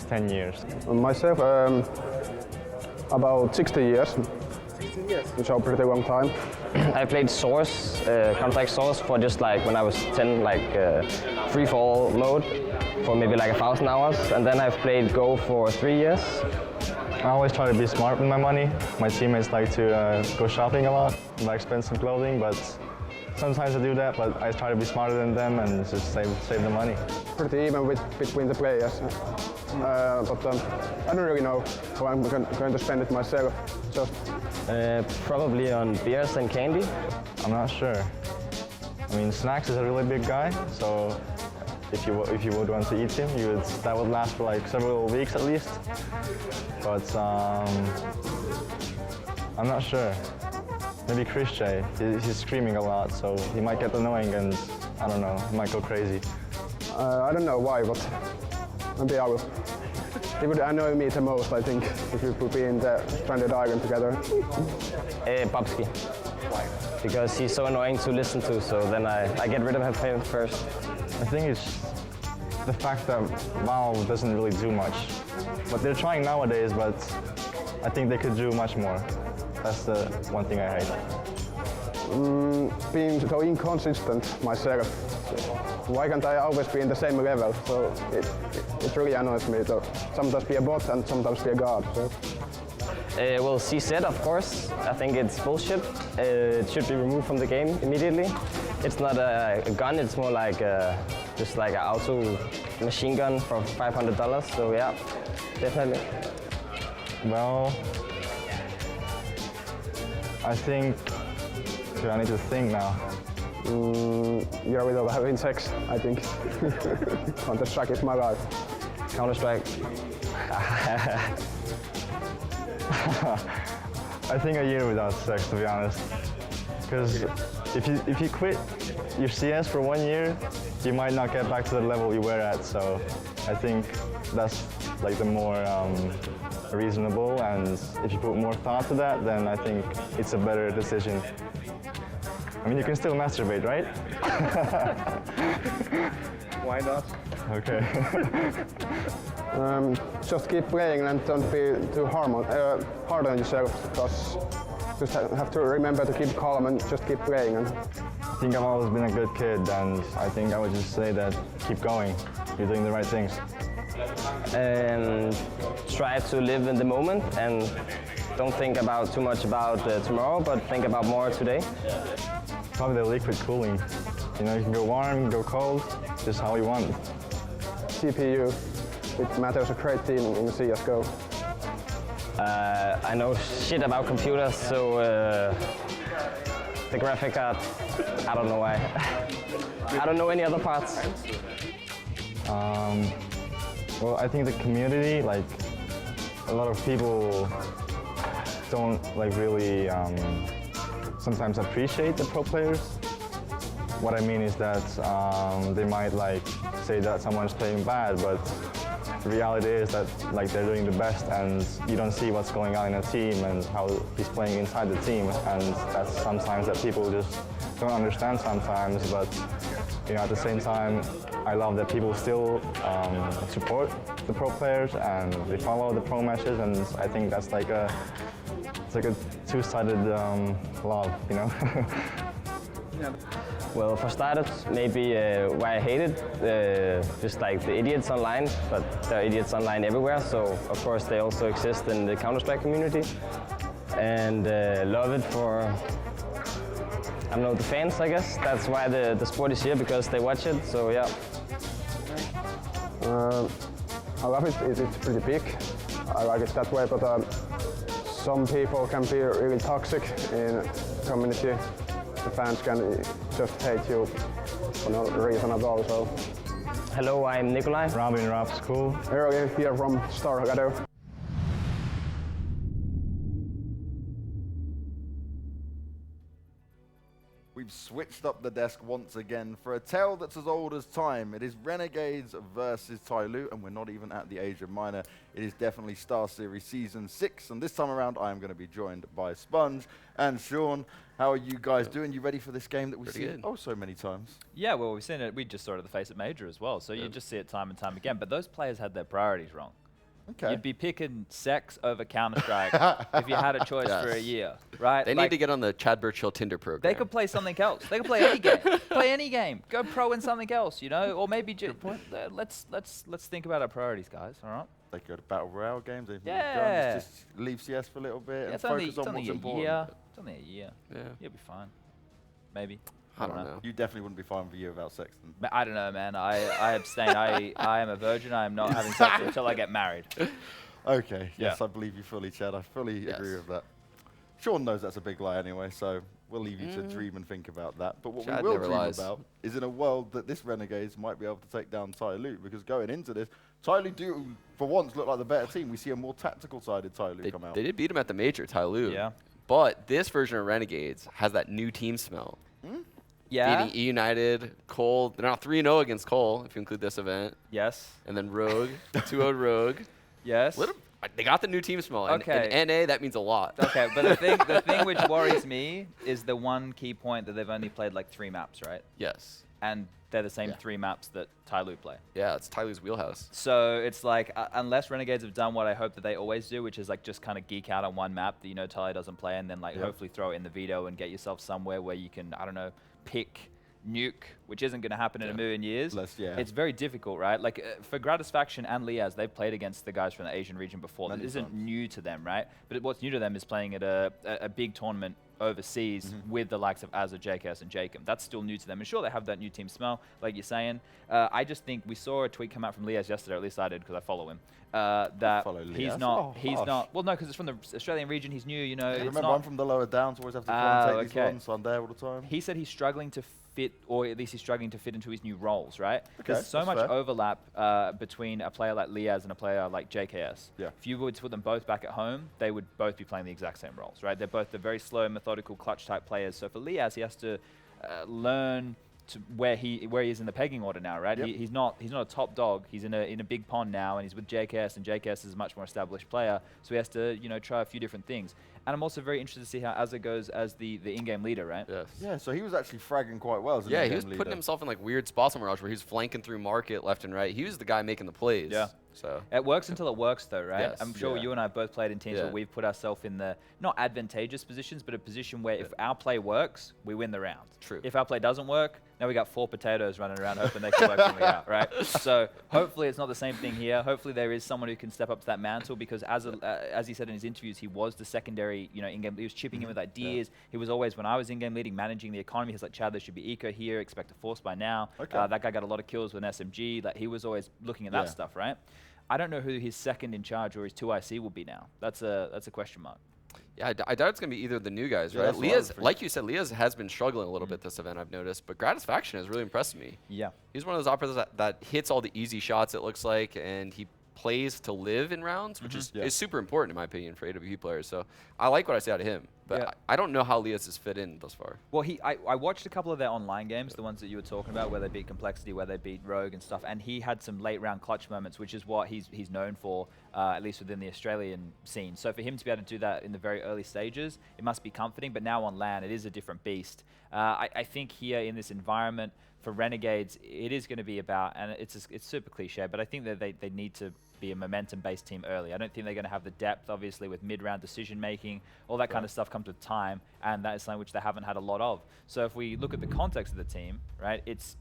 10 years. Myself, about 60 years. 16 years. Which is a pretty long time. I played Source, Counter-Strike Source for just like when I was 10, like free-for-all mode for maybe like 1,000 hours, and then I've played Go for 3 years. I always try to be smart with my money. My teammates like to go shopping a lot, buy expensive clothing, but sometimes I do that, but I try to be smarter than them and just save the money. Pretty even between the players. But I don't really know how I'm going to spend it myself. Just Probably on beers and candy. I'm not sure. I mean, Snacks is a really big guy, so if you would want to eat him, that would last for like several weeks at least. But I'm not sure. Maybe Chris J. He's screaming a lot, so he might get annoying and I don't know, he might go crazy. I don't know why, but maybe I will. He would annoy me the most, I think, if we would be in the stranded island together. Babski. Because he's so annoying to listen to, so then I get rid of him first. I think it's the fact that Valve doesn't really do much. But they're trying nowadays, but I think they could do much more. That's the one thing I hate. Being so inconsistent myself. Why can't I always be in the same level? So it really annoys me to sometimes be a bot and sometimes be a god. So. Well, CZ, of course. I think it's bullshit. It should be removed from the game immediately. It's not a gun, it's more like just like an auto machine gun for $500. So yeah, definitely. Well, I think I need to think now. You're without having sex, I think. Counter-Strike is my life. Counter-Strike. I think a year without sex, to be honest. Because if you quit your CS for 1 year, you might not get back to the level you were at. So I think that's like the more reasonable, and if you put more thought to that, then I think it's a better decision. I mean, you can still masturbate, right? Why not? Okay. Just keep playing and don't be too hard on yourself, because just have to remember to keep calm and just keep playing. I think I've always been a good kid, and I think I would just say that keep going. You're doing the right things. And try to live in the moment and don't think about too much about tomorrow, but think about more today. Probably the liquid cooling. You know, you can go warm, you can go cold, just how you want. CPU, it matters a great deal in CSGO. I know shit about computers, so the graphic card, I don't know why. I don't know any other parts. Well, I think the community, like, a lot of people don't like really sometimes appreciate the pro players. What I mean is that they might like say that someone's playing bad, but the reality is that like they're doing the best, and you don't see what's going on in a team and how he's playing inside the team, and that's sometimes that people just don't understand sometimes. But you know, at the same time, I love that people still support the pro players and they follow the pro matches, and I think that's like it's like a two-sided love, you know. Yeah. Well, for starters, maybe why I hate it, just like the idiots online, but there are idiots online everywhere, so of course they also exist in the Counter-Strike community. And love it for, I don't know, the fans, I guess. That's why the sport is here, because they watch it, so yeah. I love it, it's pretty big. I like it that way, but some people can be really toxic in the community. The fans can just hate you for no reason at all. So. Hello, I'm Nikolai. Robin Rob's cool. Early here from Starladder. We've switched up the desk once again for a tale that's as old as time. It is Renegades versus TYLOO, and we're not even at the age of minor. It is definitely StarSeries Season 6, and this time around I am going to be joined by Sponge and Sean. How are you guys doing? You ready for this game that we've seen so many times? Yeah, well, we've seen it. We just saw it at the Face It Major as well, so you just see it time and time again. But those players had their priorities wrong. Okay. You'd be picking sex over Counter-Strike if you had a choice for a Yes. year, right? They need to get on the Chad Burchill Tinder program. They could play something else. They could play any game. Play any game. Go pro in something else, you know? Or maybe let's think about our priorities, guys, all right? They go to battle royale games. They Yeah. just leave CS for a little bit Yeah, and it's only, focus on what's a important. year. It's only a year. Yeah. You'll be fine. Maybe. I don't know. You definitely wouldn't be fine for a year without Sexton. I don't know, man. I abstain. I am a virgin. I am not having sex until I get married. Okay. Yes, Yeah. I believe you fully, Chad. I fully Yes. agree with that. Sean knows that's a big lie anyway, so we'll leave you to dream and think about that. But what Chad we will never dream lies. about is in a world that this Renegades might be able to take down TYLOO, because going into this, TYLOO do, for once, look like the better team. We see a more tactical-sided TYLOO come out. They did beat him at the major, TYLOO. Yeah. But this version of Renegades has that new team smell. Yeah. Beating E United, Cole. They're now 3-0 against Cole, if you include this event. Yes. And then Rogue, 2-0 Rogue. Yes. They got the new team smell. And, Okay. and NA, that means a lot. Okay, but the thing which worries me is the one key point that they've only played like 3 maps, right? Yes. And they're the same Yeah. 3 maps that TYLOO play. Yeah, it's TYLOO's wheelhouse. So it's like, unless Renegades have done what I hope that they always do, which is like just kind of geek out on one map that you know TYLOO doesn't play, and then like hopefully throw it in the veto and get yourself somewhere where you can, I don't know, pick nuke, which isn't going to happen in a million years. It's very difficult, right? Like for Gratisfaction and Liaz, they've played against the guys from the Asian region before. That isn't new to them, right? But what's new to them is playing at a big tournament overseas with the likes of Azza, JKS, and Jacob. That's still new to them. And sure, they have that new team smell, like you're saying. I just think we saw a tweet come out from Liaz yesterday, or at least I did because I follow him, that he's Liaz? not, well, no, because it's from the Australian region. He's new, you know. I it's remember, not, I'm from the lower downs, always have to try and take these okay. ones, so I'm there all the time. He said he's struggling to fit, or at least he's struggling to fit into his new roles, right? Okay, There's so that's much fair. overlap between a player like Liaz and a player like JKS. Yeah. If you were to put them both back at home, they would both be playing the exact same roles, right? They're both the very slow, methodical, clutch type players. So for Liaz, he has to learn to where he is in the pegging order now, right? Yep. He's not a top dog. He's in a big pond now, and he's with JKS, and JKS is a much more established player. So he has to try a few different things. And I'm also very interested to see how Azza goes as the in-game leader, right? Yes. Yeah, so he was actually fragging quite well as an Yeah, he in-game was putting leader. himself in like weird spots on Mirage where he was flanking through market left and right. He was the guy making the plays. Yeah. So It works until it works, though, right? Yes. I'm sure Yeah. you and I both played in teams Yeah. where we've put ourselves in the not advantageous positions, but a position where if our play works, we win the round. True. If our play doesn't work, now we got 4 potatoes running around hoping they can work something out, right? So hopefully it's not the same thing here. Hopefully there is someone who can step up to that mantle, because as he said in his interviews, he was the secondary, in-game. He was chipping in with ideas. He was always, when I was in-game leading, managing the economy. He's like, Chad, there should be eco here. Expect a force by now. Okay. That guy got a lot of kills with an SMG. Like he was always looking at that Yeah. stuff, right? I don't know who his second in charge or his 2IC will be now. That's a question mark. yeah, I doubt it's gonna be either of the new guys, Yeah, right? that's what I was Liaz, thinking. like you said, Liaz has been struggling a little bit this event, I've noticed, but Gratisfaction has really impressed me. Yeah. He's one of those operators that hits all the easy shots, it looks like, and he plays to live in rounds, which is super important in my opinion for AWP players. So I like what I see out of him, but Yeah. I don't know how Liaz has fit in thus far. Well, I watched a couple of their online games, the ones that you were talking about, where they beat Complexity, where they beat Rogue and stuff, and he had some late round clutch moments, which is what he's known for, at least within the Australian scene. So for him to be able to do that in the very early stages, it must be comforting. But now on LAN, it is a different beast. I think here in this environment for Renegades, it is going to be about, and it's super cliche, but I think that they need to be a momentum-based team early. I don't think they're going to have the depth, obviously, with mid-round decision-making. All that kind of stuff comes with time, and that is something which they haven't had a lot of. So if we look at the context of the team, right, it's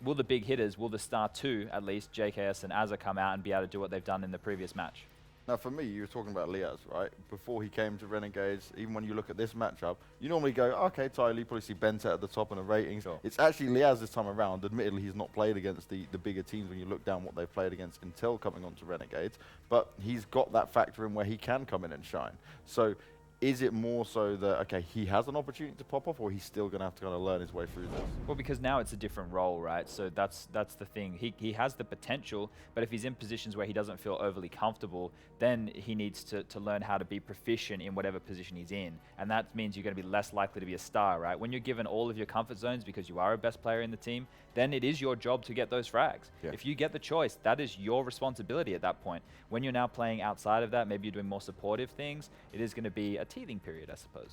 will the big hitters, will the star 2, at least, JKS and Azza, come out and be able to do what they've done in the previous match? Now, for me, you were talking about Liaz, right? Before he came to Renegades, even when you look at this matchup, you normally go, okay, TYLOO, you probably see Bentet at the top in the ratings. Sure. It's actually Liaz this time around. Admittedly, he's not played against the bigger teams when you look down what they've played against until coming on to Renegades, but he's got that factor in where he can come in and shine. So is it more so that, okay, he has an opportunity to pop off, or he's still going to have to kind of learn his way through this? Well, because now it's a different role, right? So that's the thing. He has the potential, but if he's in positions where he doesn't feel overly comfortable, then he needs to learn how to be proficient in whatever position he's in. And that means you're going to be less likely to be a star, right? When you're given all of your comfort zones because you are a best player in the team, then it is your job to get those frags. Yeah. If you get the choice, that is your responsibility at that point. When you're now playing outside of that, maybe you're doing more supportive things, it is going to be a teething period, I suppose.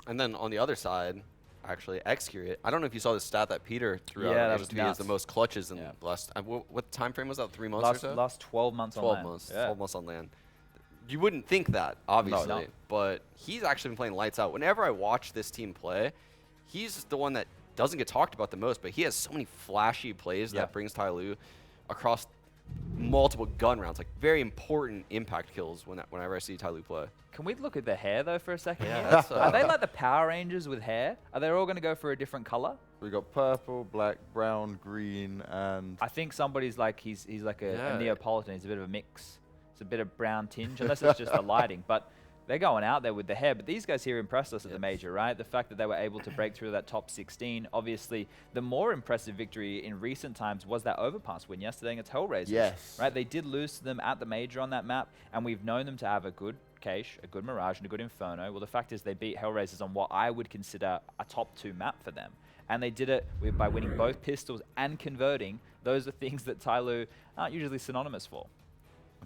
And then on the other side, actually execute it. I don't know if you saw the stat that Peter threw out. Yeah, On that was HSP is the nuts. most clutches in Yeah. the last. What time frame was that? 3 months or so? Last 12 months on 12 land. months. Yeah. 12 months on land. You wouldn't think that, obviously, No. but he's actually been playing lights out. Whenever I watch this team play, he's the one that doesn't get talked about the most, but he has so many flashy plays that brings TYLOO across multiple gun rounds, like very important impact kills whenever I see TYLOO play. Can we look at the hair though for a second? Yeah, here? that's, Are they like the Power Rangers with hair? Are they all going to go for a different color? We got purple, black, brown, green, and I think somebody's like he's like a Yeah. Neapolitan. He's a bit of a mix. It's a bit of brown tinge, unless it's just the lighting. But they're going out there with the hair. But these guys here impressed us at the major, right? The fact that they were able to break through that top 16. Obviously, the more impressive victory in recent times was that overpass win yesterday against Hellraisers. Yes. Right? They did lose to them at the major on that map, and we've known them to have a good Cache, a good Mirage, and a good Inferno. Well, the fact is they beat Hellraisers on what I would consider a top 2 map for them. And they did it by winning both pistols and converting. Those are things that TYLOO aren't usually synonymous for.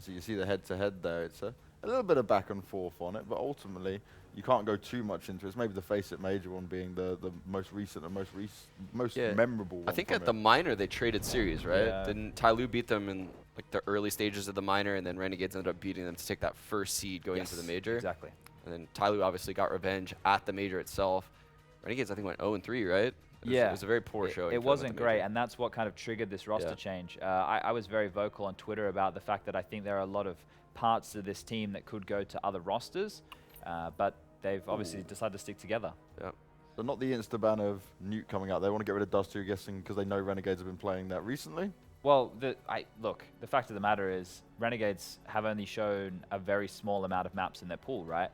so you see the head-to-head there. It's a little bit of back and forth on it, but ultimately you can't go too much into it. It's maybe the Face It Major one being the most recent and most memorable one. I think from at the minor they traded series, right? Yeah. Didn't TYLOO beat them in like the early stages of the minor, and then Renegades ended up beating them to take that first seed going into the major. Exactly. And then TYLOO obviously got revenge at the major itself. Renegades I think went 0-3, right? It was a very poor showing. It wasn't great, and that's what kind of triggered this roster Yeah. change. I was very vocal on Twitter about the fact that I think there are a lot of parts of this team that could go to other rosters, but they've obviously decided to stick together. Yeah. So not the insta-ban of Nuke coming out. They want to get rid of Dust 2, guessing because they know Renegades have been playing that recently. Well, look, the fact of the matter is Renegades have only shown a very small amount of maps in their pool, right?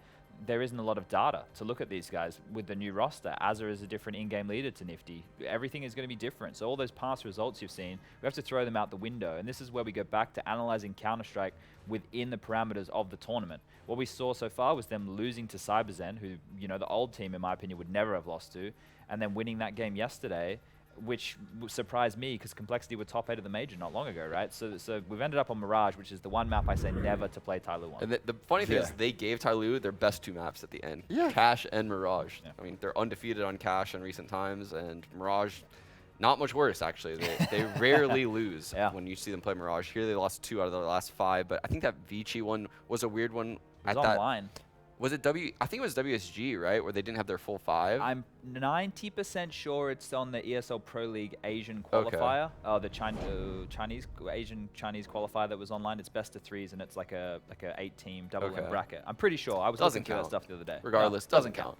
There isn't a lot of data to look at these guys with the new roster. Azza is a different in-game leader to Nifty. Everything is going to be different. So all those past results you've seen, we have to throw them out the window. And this is where we go back to analyzing Counter-Strike within the parameters of the tournament. What we saw so far was them losing to CyberZen, who, you know, the old team, in my opinion, would never have lost to, and then winning that game yesterday, which surprised me because Complexity were top 8 of the major not long ago, right? So we've ended up on Mirage, which is the one map I say never to play TYLOO on. And the funny thing is they gave TYLOO their best 2 maps at the end. Yeah. Cache and Mirage. Yeah. I mean, they're undefeated on Cache in recent times, and Mirage, not much worse, actually. They rarely lose when you see them play Mirage. Here they lost 2 out of their last 5, but I think that Vici one was a weird one. It was online. Was it I think it was WSG, right, where they didn't have their full 5? I'm 90% sure it's on the ESL Pro League Asian qualifier. The Asian Chinese qualifier that was online. It's best of 3s, and it's like a 8-team double win bracket. I'm pretty sure. I was looking through that stuff the other day. Regardless, No, doesn't count.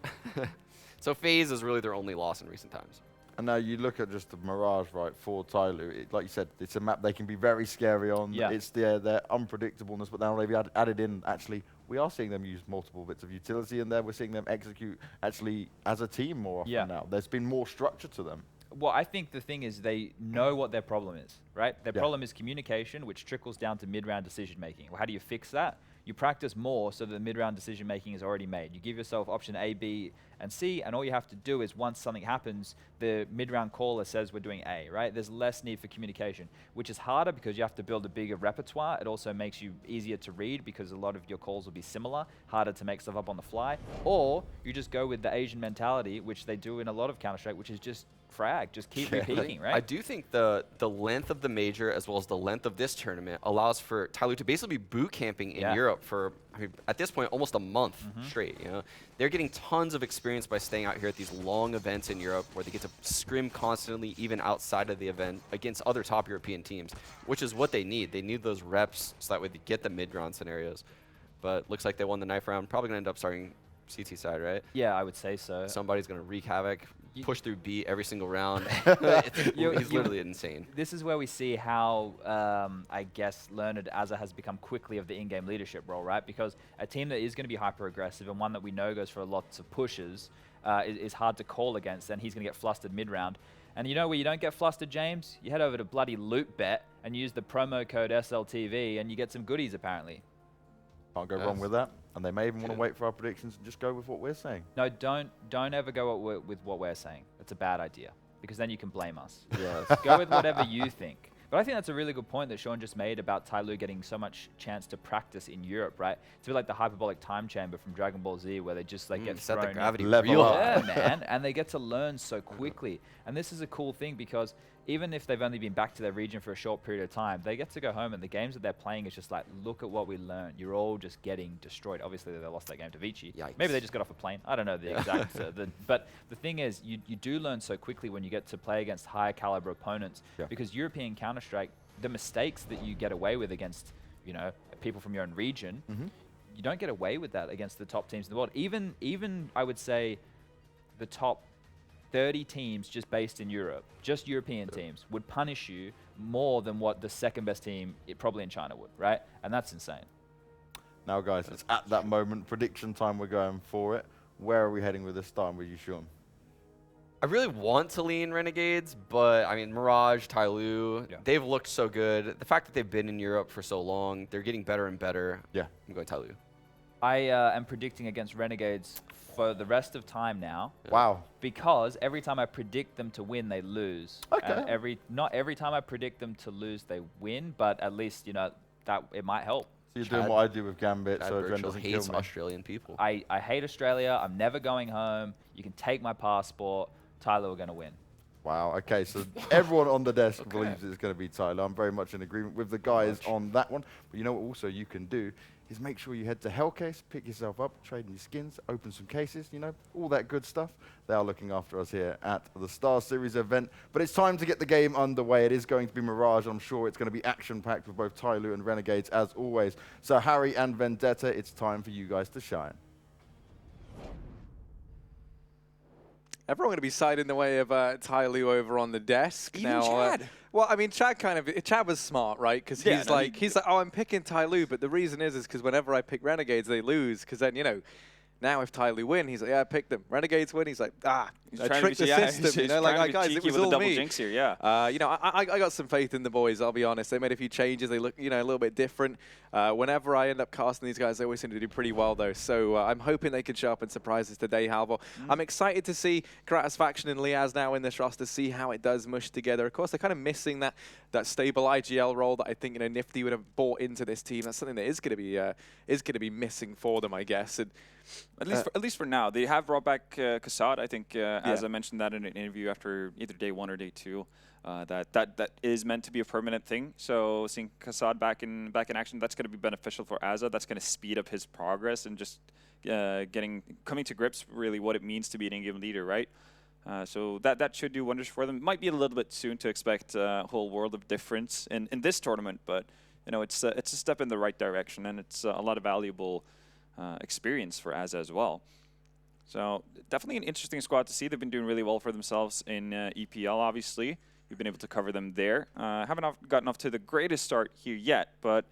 So FaZe is really their only loss in recent times. And now you look at just the Mirage, right, for TYLOO. Like you said, it's a map they can be very scary on. Yeah. It's their unpredictableness, but now they've added in, actually, we are seeing them use multiple bits of utility in there. We're seeing them execute, actually, as a team more often now. There's been more structure to them. Well, I think the thing is they know what their problem is, right? Their problem is communication, which trickles down to mid-round decision-making. Well, how do you fix that? You practice more so that the mid-round decision-making is already made. You give yourself option A, B, and C, and all you have to do is once something happens, the mid-round caller says we're doing A, right? There's less need for communication, which is harder because you have to build a bigger repertoire. It also makes you easier to read because a lot of your calls will be similar, harder to make stuff up on the fly. Or you just go with the Asian mentality, which they do in a lot of Counter-Strike, which is just frag, just keep repeating, right? I do think the length of the major as well as the length of this tournament allows for TYLOO to basically be boot camping in Europe for, I mean, at this point, almost a month straight. You know, they're getting tons of experience by staying out here at these long events in Europe where they get to scrim constantly, even outside of the event, against other top European teams, which is what they need. They need those reps so that way they get the mid-round scenarios. But looks like they won the knife round. Probably going to end up starting CT side, right? Yeah, I would say so. Somebody's going to wreak havoc, push through B every single round. He's literally insane. This is where we see how, I guess, learned Azza has become quickly of the in-game leadership role, right? Because a team that is going to be hyper-aggressive and one that we know goes for lots of pushes is hard to call against, and he's going to get flustered mid-round. And you know where you don't get flustered, James? You head over to bloody LootBet and use the promo code SLTV, and you get some goodies, apparently. Can't go wrong with that. And they may even want to wait for our predictions and just go with what we're saying. No, don't ever go with what we're saying. It's a bad idea because then you can blame us. Yes. Go with whatever you think. But I think that's a really good point that Sean just made about TYLOO getting so much chance to practice in Europe, right? It's a bit like the hyperbolic time chamber from Dragon Ball Z, where they just like get set thrown the in. gravity Level real up. high. Yeah, man, and they get to learn so quickly. And this is a cool thing because even if they've only been back to their region for a short period of time, they get to go home and the games that they're playing is just like, look at what we learned. You're all just getting destroyed. Obviously, they lost that game to Vici. Yikes. Maybe they just got off a plane. I don't know the exact. But the thing is, you do learn so quickly when you get to play against higher caliber opponents because European Counter-Strike, the mistakes that you get away with against, you know, people from your own region, you don't get away with that against the top teams in the world. Even I would say the top 30 teams just based in Europe, just European teams, would punish you more than what the second best team probably in China would, right? And that's insane. Now, guys, it's at that moment. Prediction time. We're going for it. Where are we heading with this? Starting with you, Sean. I really want to lean Renegades, but I mean, Mirage, TYLOO, they've looked so good. The fact that they've been in Europe for so long, they're getting better and better. Yeah. I'm going TYLOO. I am predicting against Renegades for the rest of time now. Wow. Because every time I predict them to win, they lose. Okay. And not every time I predict them to lose, they win, but at least, you know, that it might help. So you're doing what I do with Gambit, so Adren Virtual doesn't kill hates me. Australian people. I hate Australia. I'm never going home. You can take my passport. TYLOO are going to win. Wow. Okay, so everyone on the desk believes it's going to be TYLOO. I'm very much in agreement with the guys on that one. But you know what also you can do is make sure you head to Hellcase, pick yourself up, trade in your skins, open some cases, you know, all that good stuff. They are looking after us here at the StarSeries event. But it's time to get the game underway. It is going to be Mirage. I'm sure it's going to be action-packed with both TYLOO and Renegades, as always. So Harry and Vendetta, it's time for you guys to shine. Everyone going to be side in the way of TYLOO over on the desk. Even now, Chad. Well, I mean, Chad was smart, right? Because he's like, oh, I'm picking TYLOO, but the reason is because whenever I pick Renegades, they lose. Because then, you know, now if TYLOO win, he's like, yeah, I picked them. Renegades win, he's like, I tricked the system. You know, like, guys, it was all me. Jinx here, yeah. You know, I got some faith in the boys, I'll be honest. They made a few changes. They look, you know, a little bit different. Whenever I end up casting these guys, they always seem to do pretty well, though. So I'm hoping they can show up and surprise us today, Halvor. I'm excited to see Kratos Faction and Liaz now in this roster, see how it does mush together. Of course, they're kind of missing that stable IGL role that I think, you know, Nifty would have bought into this team. That's something that is going to be missing for them, I guess. And, at least for now, they have brought back Kassad. I think, as I mentioned that in an interview after either day 1 or day 2, that is meant to be a permanent thing. So seeing Kassad back in action, that's going to be beneficial for Azza. That's going to speed up his progress and just coming to grips really what it means to be an in-game leader, right? So that should do wonders for them. It might be a little bit soon to expect a whole world of difference in this tournament, but you know, it's a step in the right direction, and it's a lot of valuable experience for Azza as well. So definitely an interesting squad to see. They've been doing really well for themselves in EPL, obviously. We've been able to cover them there. Haven't gotten off to the greatest start here yet, but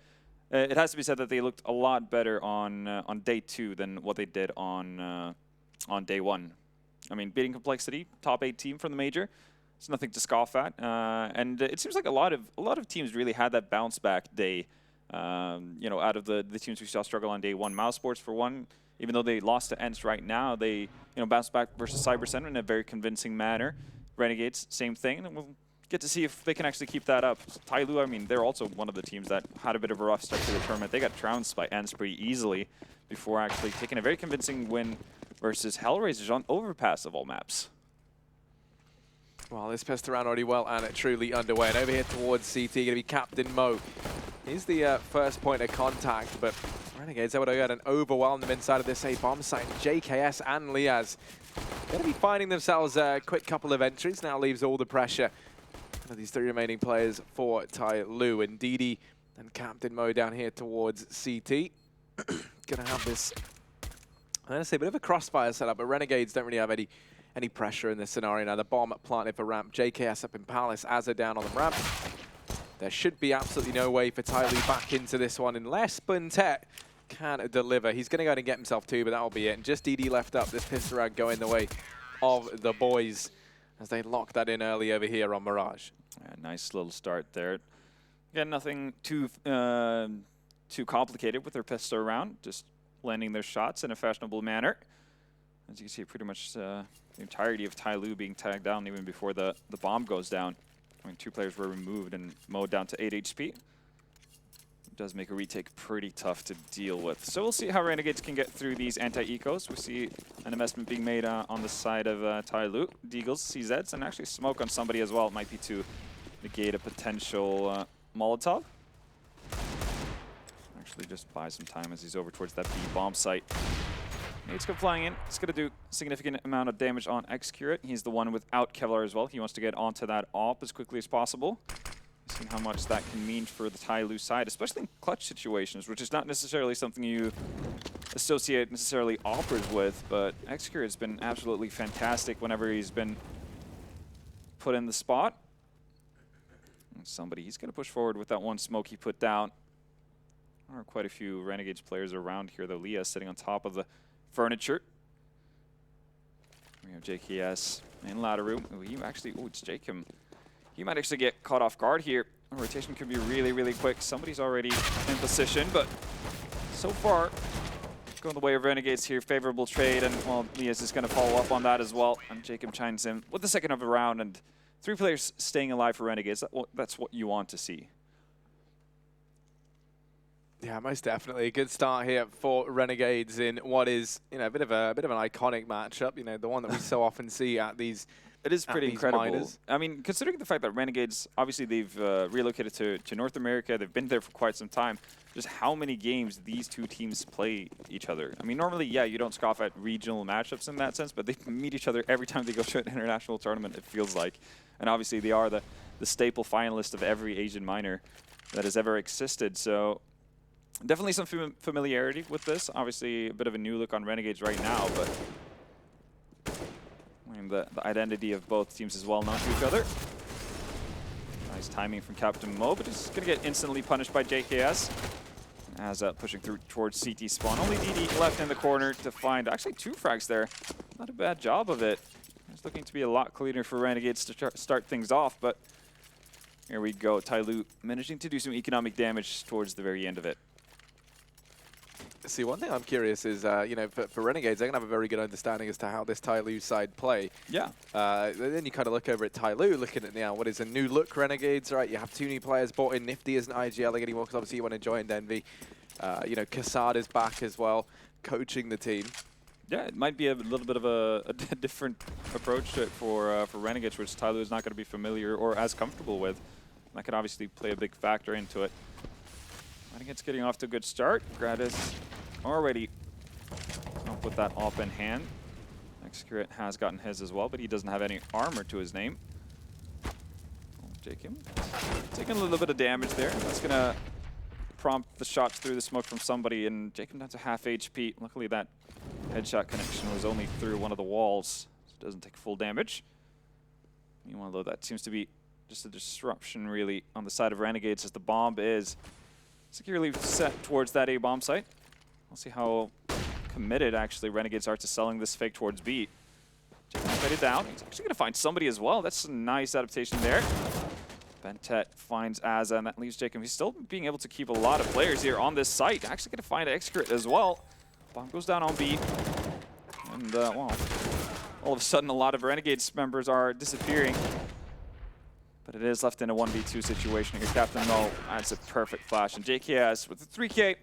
it has to be said that they looked a lot better on day 2 than what they did on day 1. I mean, beating Complexity, top 8 team from the major, it's nothing to scoff at. And it seems like a lot of teams really had that bounce back day. You know, out of the teams we saw struggle on day 1, Mouse Sports for one. Even though they lost to Ents right now, they bounced back versus Cybercenter in a very convincing manner. Renegades, same thing, and we'll get to see if they can actually keep that up. TYLOO, I mean, they're also one of the teams that had a bit of a rough start to the tournament. They got trounced by Ents pretty easily before actually taking a very convincing win versus Hellraisers on Overpass of all maps. Well, this pissed around already well and truly underway. And over here towards CT, going to be Captain Mo. He's the first point of contact, but Renegades able to go and overwhelm them inside of this A bomb site. JKS and Liaz going to be finding themselves a quick couple of entries. Now leaves all the pressure for these 3 remaining players for TYLOO. And Didi and Captain Mo down here towards CT. Going to have this, I'm going to say, a bit of a crossfire setup, but Renegades don't really have any pressure in this scenario. Now the bomb planted for ramp. JKS up in Palace. Azza down on the ramp. There should be absolutely no way for TYLOO back into this one unless Buntet can deliver. He's going to go ahead and get himself 2, but that'll be it. And just DD left up, this pistol round going the way of the boys as they lock that in early over here on Mirage. Yeah, nice little start there. Again, nothing too complicated with their pistol round, just landing their shots in a fashionable manner. As you can see, pretty much the entirety of TYLOO being tagged down even before the bomb goes down. I mean, 2 players were removed and mowed down to 8 HP. It does make a retake pretty tough to deal with. So we'll see how Renegades can get through these anti-ecos. We see an investment being made on the side of TYLOO. Deagles, CZs, and actually smoke on somebody as well. It might be to negate a potential Molotov. Actually just buy some time as he's over towards that B bomb site. Nate's come flying in. It's going to do a significant amount of damage on Excurate. He's the one without Kevlar as well. He wants to get onto that AWP as quickly as possible. See how much that can mean for the TYLOO side, especially in clutch situations, which is not necessarily something you associate necessarily AWPers with, but Excurate's been absolutely fantastic whenever he's been put in the spot. And he's going to push forward with that one smoke he put down. There are quite a few Renegades players around here, though. Leah sitting on top of the furniture. We have JKS in ladder room. It's Jacob. He might actually get caught off guard here. Rotation could be really, really quick. Somebody's already in position, but so far, going the way of Renegades here. Favorable trade, and well, Leah's is going to follow up on that as well. And Jacob chimes in with the second of the round, and 3 players staying alive for Renegades. That's what you want to see. Yeah, most definitely. A good start here for Renegades in what is, a bit of an iconic matchup. The one that we so often see at these. It is pretty incredible. Minors. I mean, considering the fact that Renegades, obviously they've relocated to North America, they've been there for quite some time, just how many games these 2 teams play each other. I mean, normally, yeah, you don't scoff at regional matchups in that sense, but they meet each other every time they go to an international tournament, it feels like. And obviously they are the staple finalist of every Asian minor that has ever existed. So definitely some familiarity with this. Obviously a bit of a new look on Renegades right now, but I mean, the identity of both teams is well known to each other. Nice timing from Captain Mo, but he's going to get instantly punished by JKS. As pushing through towards CT spawn. Only DD left in the corner to find actually 2 frags there. Not a bad job of it. It's looking to be a lot cleaner for Renegades to start things off, but here we go. TYLOO managing to do some economic damage towards the very end of it. See, one thing I'm curious is, for Renegades, they're going to have a very good understanding as to how this TYLOO side play. Yeah. Then you kind of look over at TYLOO, looking at now what is a new look Renegades, right? You have 2 new players bought in. Nifty isn't IGL anymore because obviously you want to join Envy. Kassad is back as well, coaching the team. Yeah, it might be a little bit of a different approach to it for Renegades, which TYLOO is not going to be familiar or as comfortable with. That could obviously play a big factor into it. Renegades getting off to a good start. Gratis already up with that op in hand. Excurate has gotten his as well, but he doesn't have any armor to his name. Jacob taking a little bit of damage there. That's going to prompt the shots through the smoke from somebody, and Jacob down to half HP. Luckily that headshot connection was only through one of the walls, so it doesn't take full damage. Meanwhile, though, that seems to be just a disruption, really, on the side of Renegades as the bomb is securely set towards that A bomb site. We'll see how committed, actually, Renegades are to selling this fake towards B. Jacob faded down. He's actually going to find somebody as well. That's a nice adaptation there. Bentet finds Azza, and that leaves Jacob. He's still being able to keep a lot of players here on this site. Actually going to find Excurate as well. Bomb goes down on B. And, well, all of a sudden, a lot of Renegades members are disappearing. But it is left in a 1v2 situation here. Captain Mo adds a perfect flash. And JKS with the 3K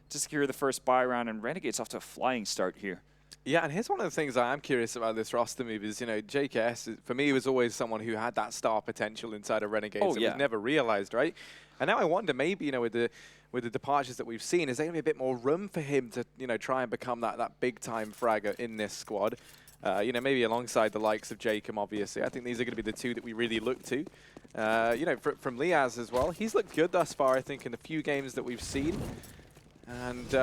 to secure the first buy round. And Renegades off to a flying start here. Yeah, and here's one of the things I am curious about this roster move is, JKS, for me, was always someone who had that star potential inside of Renegades that we've never realized, right? And now I wonder, maybe, with the departures that we've seen, is there going to be a bit more room for him to, try and become that big-time fragger in this squad? Maybe alongside the likes of Jacob, obviously. I think these are going to be the 2 that we really look to. From Liaz as well. He's looked good thus far, I think, in the few games that we've seen. And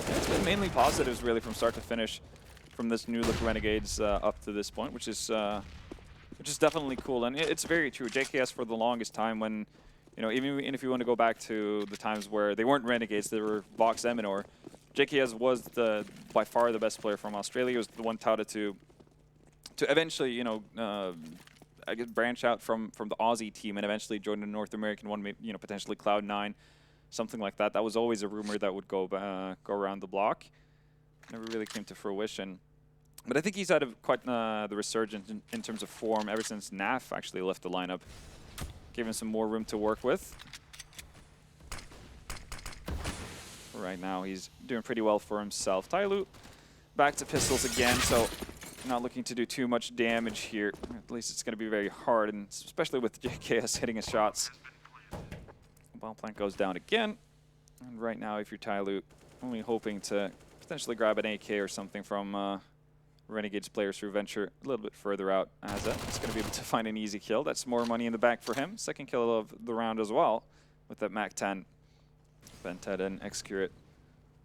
it's been mainly positives, really, from start to finish from this new look Renegades up to this point, which is definitely cool. And it's very true. JKS for the longest time when, even if you want to go back to the times where they weren't Renegades, they were Vox Eminor, JKS was by far the best player from Australia. He was the one touted to eventually, I guess branch out from the Aussie team and eventually join the North American one, potentially Cloud9, something like that. That was always a rumor that would go around the block. Never really came to fruition. But I think he's had quite the resurgence in terms of form ever since Naf actually left the lineup. Gave him some more room to work with. Right now, he's doing pretty well for himself. TYLOO back to pistols again, so not looking to do too much damage here. At least it's going to be very hard, and especially with JKS hitting his shots. Bomb plant goes down again. And right now, if you're TYLOO, only hoping to potentially grab an AK or something from Renegades players through venture a little bit further out. As it's going to be able to find an easy kill. That's more money in the bank for him. Second kill of the round as well with that MAC-10. Bented and Excurate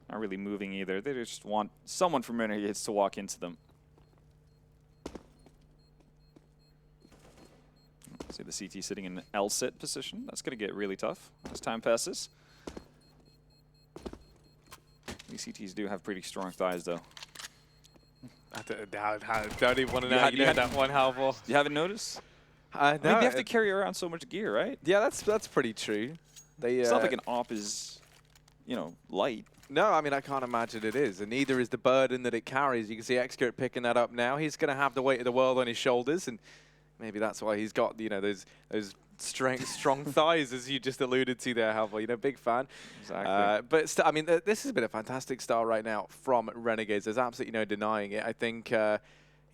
not really moving either. They just want someone from Renegades to walk into them. See the CT sitting in L-sit position. That's going to get really tough as time passes. These CTs do have pretty strong thighs, though. I don't even want to know. You had that one, Halvor. You haven't noticed? No, I mean, they have to carry around so much gear, right? Yeah, that's pretty true. It's not like an op is, you know, light. No, I mean, I can't imagine it is. And neither is the burden that it carries. You can see Excurate picking that up now. He's going to have the weight of the world on his shoulders, and maybe that's why he's got, you know, those strong thighs, as you just alluded to there, Halvor. You know, big fan. Exactly. But I mean, this has been a fantastic start right now from Renegades. There's absolutely no denying it. I think, you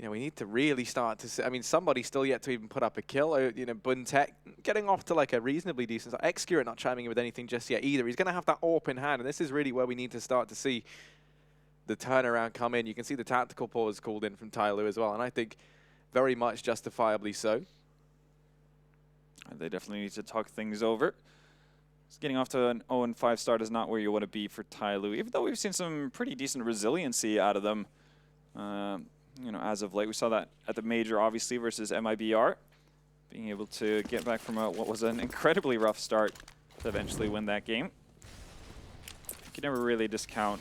know, we need to really start to see. I mean, somebody's still yet to even put up a kill. You know, Buntek getting off to like a reasonably decent start. Excurate not chiming in with anything just yet either. He's going to have that AWP in hand, and this is really where we need to start to see the turnaround come in. You can see the tactical pause called in from TYLOO as well, and I think very much justifiably so. They definitely need to talk things over. Just getting off to an 0-5 start is not where you want to be for TYLOO, even though we've seen some pretty decent resiliency out of them. You know, as of late, we saw that at the major, obviously, versus MIBR, being able to get back from what was an incredibly rough start to eventually win that game. You can never really discount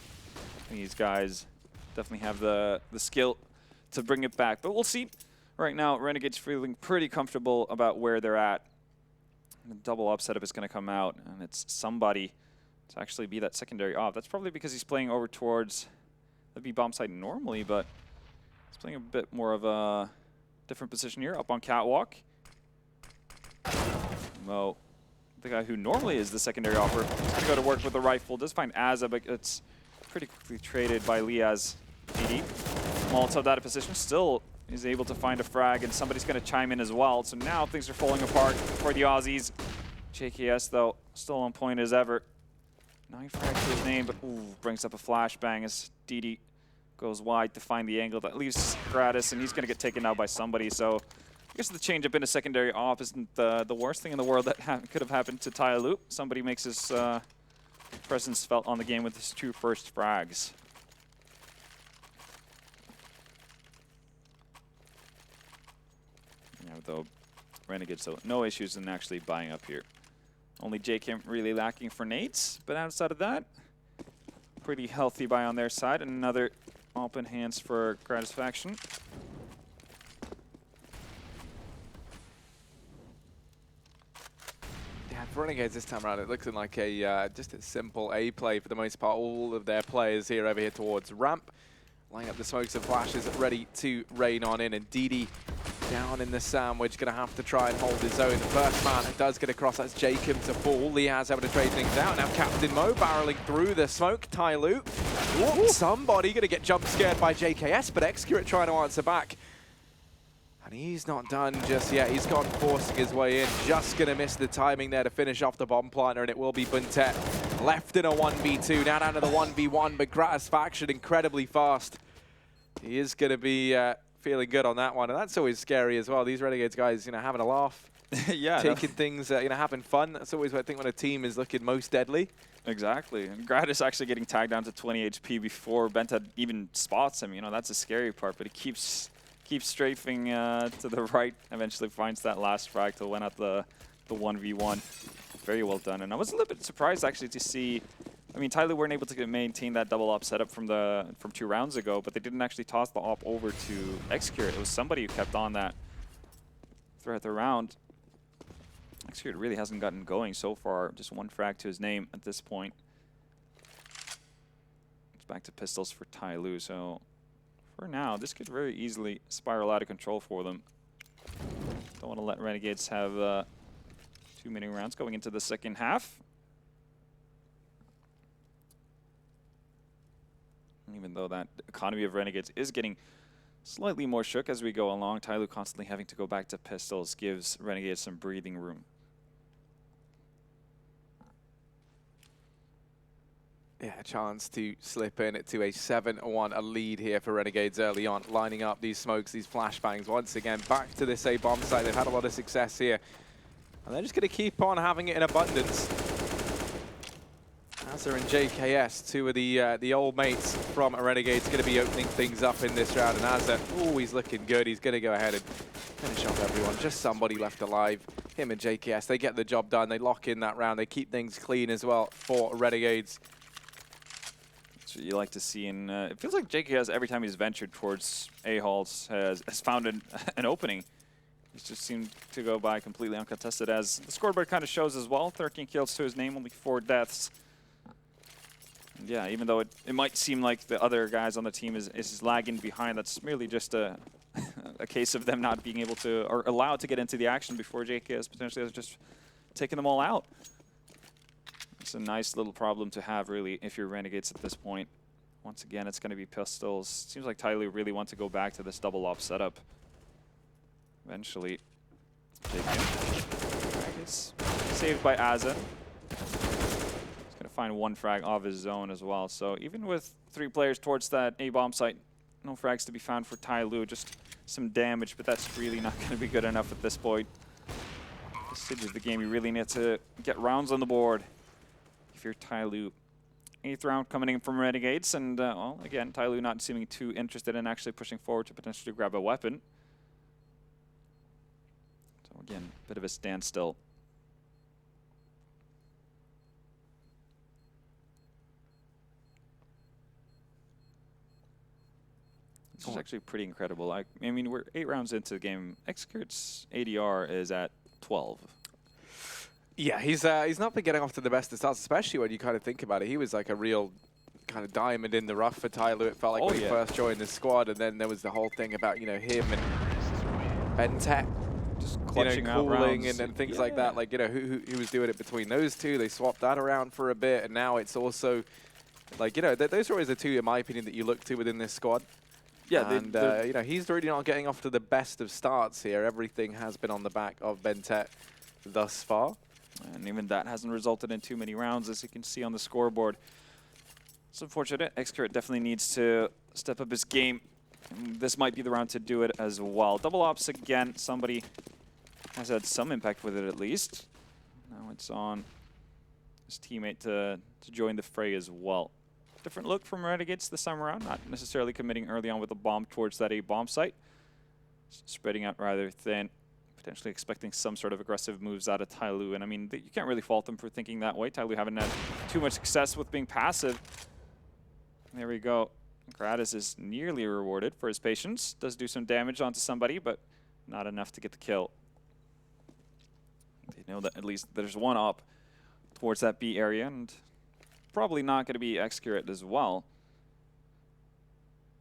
these guys. Definitely have the skill to bring it back, but we'll see. Right now, Renegades feeling pretty comfortable about where they're at. The double op setup is going to come out, and it's somebody to actually be that secondary op. That's probably because he's playing over towards the B bomb side normally, but he's playing a bit more of a different position here, up on catwalk. Well, the guy who normally is the secondary opper is going to go to work with the rifle. Does find Azza, but it's pretty quickly traded by Liaz AD. Molotov out of position, still is able to find a frag, and somebody's going to chime in as well. So now things are falling apart for the Aussies. JKS, though, still on point as ever. 9 frags to his name, but brings up a flashbang as DD goes wide to find the angle that leaves Gratis, and he's going to get taken out by somebody. So I guess the change up in a secondary op isn't the worst thing in the world that could have happened to TYLOO. Somebody makes his presence felt on the game with his 2 first frags. Yeah, though, Renegades, so no issues in actually buying up here. Only JK really lacking for nades, but outside of that, pretty healthy buy on their side. And another open hands for Gratisfaction. Yeah, for Renegades this time around, it looks like a just a simple A play for the most part. All of their players here over here towards ramp, lining up the smokes and flashes, ready to rain on in, and DD down in the sandwich, going to have to try and hold his own. The first man that does get across, that's Jacob to fall. Liaz having to trade things out. Now Captain Mo barreling through the smoke. TYLOO. Somebody going to get jump scared by JKS, but Excurate trying to answer back. And he's not done just yet. He's gone forcing his way in. Just going to miss the timing there to finish off the bomb planter, and it will be Buntet left in a 1v2. Now down to the 1v1, but Gratisfaction incredibly fast. He is going to be feeling good on that one, and that's always scary as well. These Renegades guys, you know, having a laugh, yeah, taking things, you know, having fun. That's always what I think when a team is looking most deadly. Exactly. And Gratis actually getting tagged down to 20 HP before Benta even spots him. You know, that's a scary part, but he keeps strafing to the right. Eventually finds that last frag to win out the 1v1. Very well done. And I was a little bit surprised actually to see. I mean, TYLOO weren't able to maintain that double op setup from 2 rounds ago, but they didn't actually toss the op over to Excurate. It was somebody who kept on that throughout the round. Excurate really hasn't gotten going so far. Just 1 frag to his name at this point. It's back to pistols for TYLOO. So for now, this could very easily spiral out of control for them. Don't want to let Renegades have too many rounds going into the second half. Even though that economy of Renegades is getting slightly more shook as we go along, TYLOO constantly having to go back to pistols gives Renegades some breathing room. Yeah, a chance to slip in to a 7-1 lead here for Renegades early on, lining up these smokes, these flashbangs. Once again, back to this A bomb site. They've had a lot of success here, and they're just going to keep on having it in abundance. Azza and JKS, two of the old mates from Renegades, going to be opening things up in this round. And Azza, oh, he's looking good. He's going to go ahead and finish off everyone. Just somebody left alive. Him and JKS, they get the job done. They lock in that round. They keep things clean as well for Renegades. That's what you like to see. And it feels like JKS, every time he's ventured towards A-halls, has found an opening. He's just seemed to go by completely uncontested, as the scoreboard kind of shows as well. 13 kills to his name, only 4 deaths. Yeah, even though it might seem like the other guys on the team is lagging behind, that's merely just a case of them not being able to, or allowed to get into the action before JKS potentially has just taken them all out. It's a nice little problem to have, really, if you're Renegades at this point. Once again, it's going to be pistols. Seems like TYLOO really want to go back to this double op setup. Eventually, JKS saved by Azza. Find 1 frag of his own as well. So even with 3 players towards that A-bomb site, no frags to be found for TYLOO, just some damage, but that's really not going to be good enough at this point. This stage of the game, you really need to get rounds on the board if you're TYLOO. 8th round coming in from Renegades, and well, again, TYLOO not seeming too interested in actually pushing forward to potentially grab a weapon. So again, bit of a standstill. This is actually pretty incredible. I mean, we're 8 rounds into the game. Execute's ADR is at 12. Yeah, he's not been getting off to the best of starts, especially when you kind of think about it. He was like a real kind of diamond in the rough for TYLOO. It felt like when he first joined the squad, and then there was the whole thing about, you know, him and Tech just clutching out cooling rounds and things like that. Like, you know, who was doing it between those two. They swapped that around for a bit, and now it's also like, you know, those are always the two, in my opinion, that you look to within this squad. Yeah, and you know, he's really not getting off to the best of starts here. Everything has been on the back of Bentet thus far. And even that hasn't resulted in too many rounds, as you can see on the scoreboard. It's unfortunate. Execute definitely needs to step up his game. And this might be the round to do it as well. Double ops again. Somebody has had some impact with it at least. Now it's on his teammate to join the fray as well. Different look from Renegades this time around, not necessarily committing early on with a bomb towards that A-bomb site. Spreading out rather thin, potentially expecting some sort of aggressive moves out of TYLOO. And I mean, you can't really fault them for thinking that way. TYLOO haven't had too much success with being passive. There we go. Gratis is nearly rewarded for his patience. Does do some damage onto somebody, but not enough to get the kill. They know that at least there's one up towards that B area, and probably not going to be Excurate as well.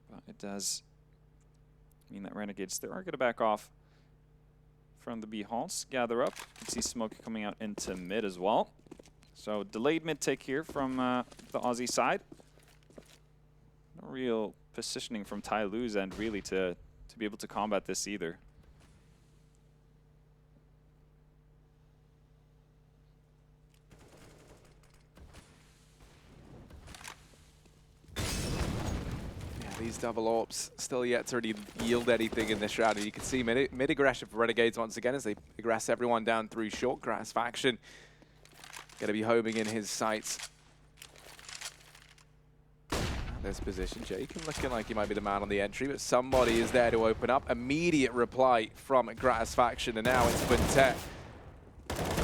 But it does mean that Renegades, they are going to back off from the B halls, gather up. You can see smoke coming out into mid as well. So delayed mid take here from the Aussie side. No real positioning from TYLOO's end really to be able to combat this either. These double ops still yet to really yield anything in this round. And you can see mid aggression for Renegades once again as they aggress everyone down through short. Grass faction going to be homing in his sights. This position, Jacob looking like he might be the man on the entry, but somebody is there to open up. Immediate reply from Grass faction, and now it's Bentet.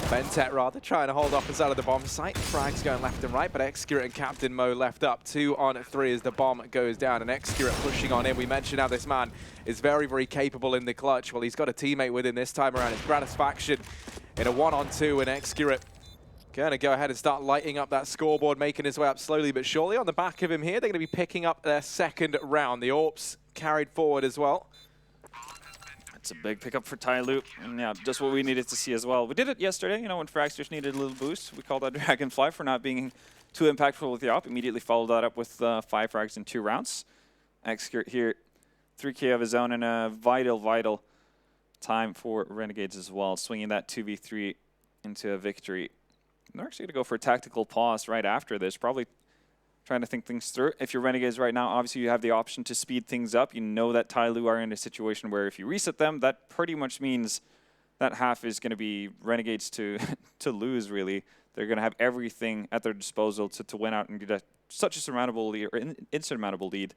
Bentet rather trying to hold off inside of the bomb site. Frags going left and right, but Excurate and Captain Mo left up 2 on 3 as the bomb goes down, and Excurate pushing on in. We mentioned how this man is very, very capable in the clutch. Well, he's got a teammate with him this time around. It's Gratis faction in a 1-on-2, and Excurate Going to go ahead and start lighting up that scoreboard, making his way up slowly but surely. On the back of him here, they're going to be picking up their second round. The AWPs carried forward as well. It's a big pickup for TYLOO, and yeah, just what we needed to see as well. We did it yesterday, you know, when Fragsters needed a little boost. We called that Dragonfly for not being too impactful with the AWP. Immediately followed that up with 5 frags in 2 rounds. Execute here, 3K of his own, and a vital time for Renegades as well, swinging that 2v3 into a victory. They're actually going to go for a tactical pause right after this, probably trying to think things through. If you're Renegades right now, obviously you have the option to speed things up. You know that TYLOO are in a situation where if you reset them, that pretty much means that half is going to be Renegades to lose, really. They're going to have everything at their disposal to win out and get such a surmountable lead, or insurmountable lead,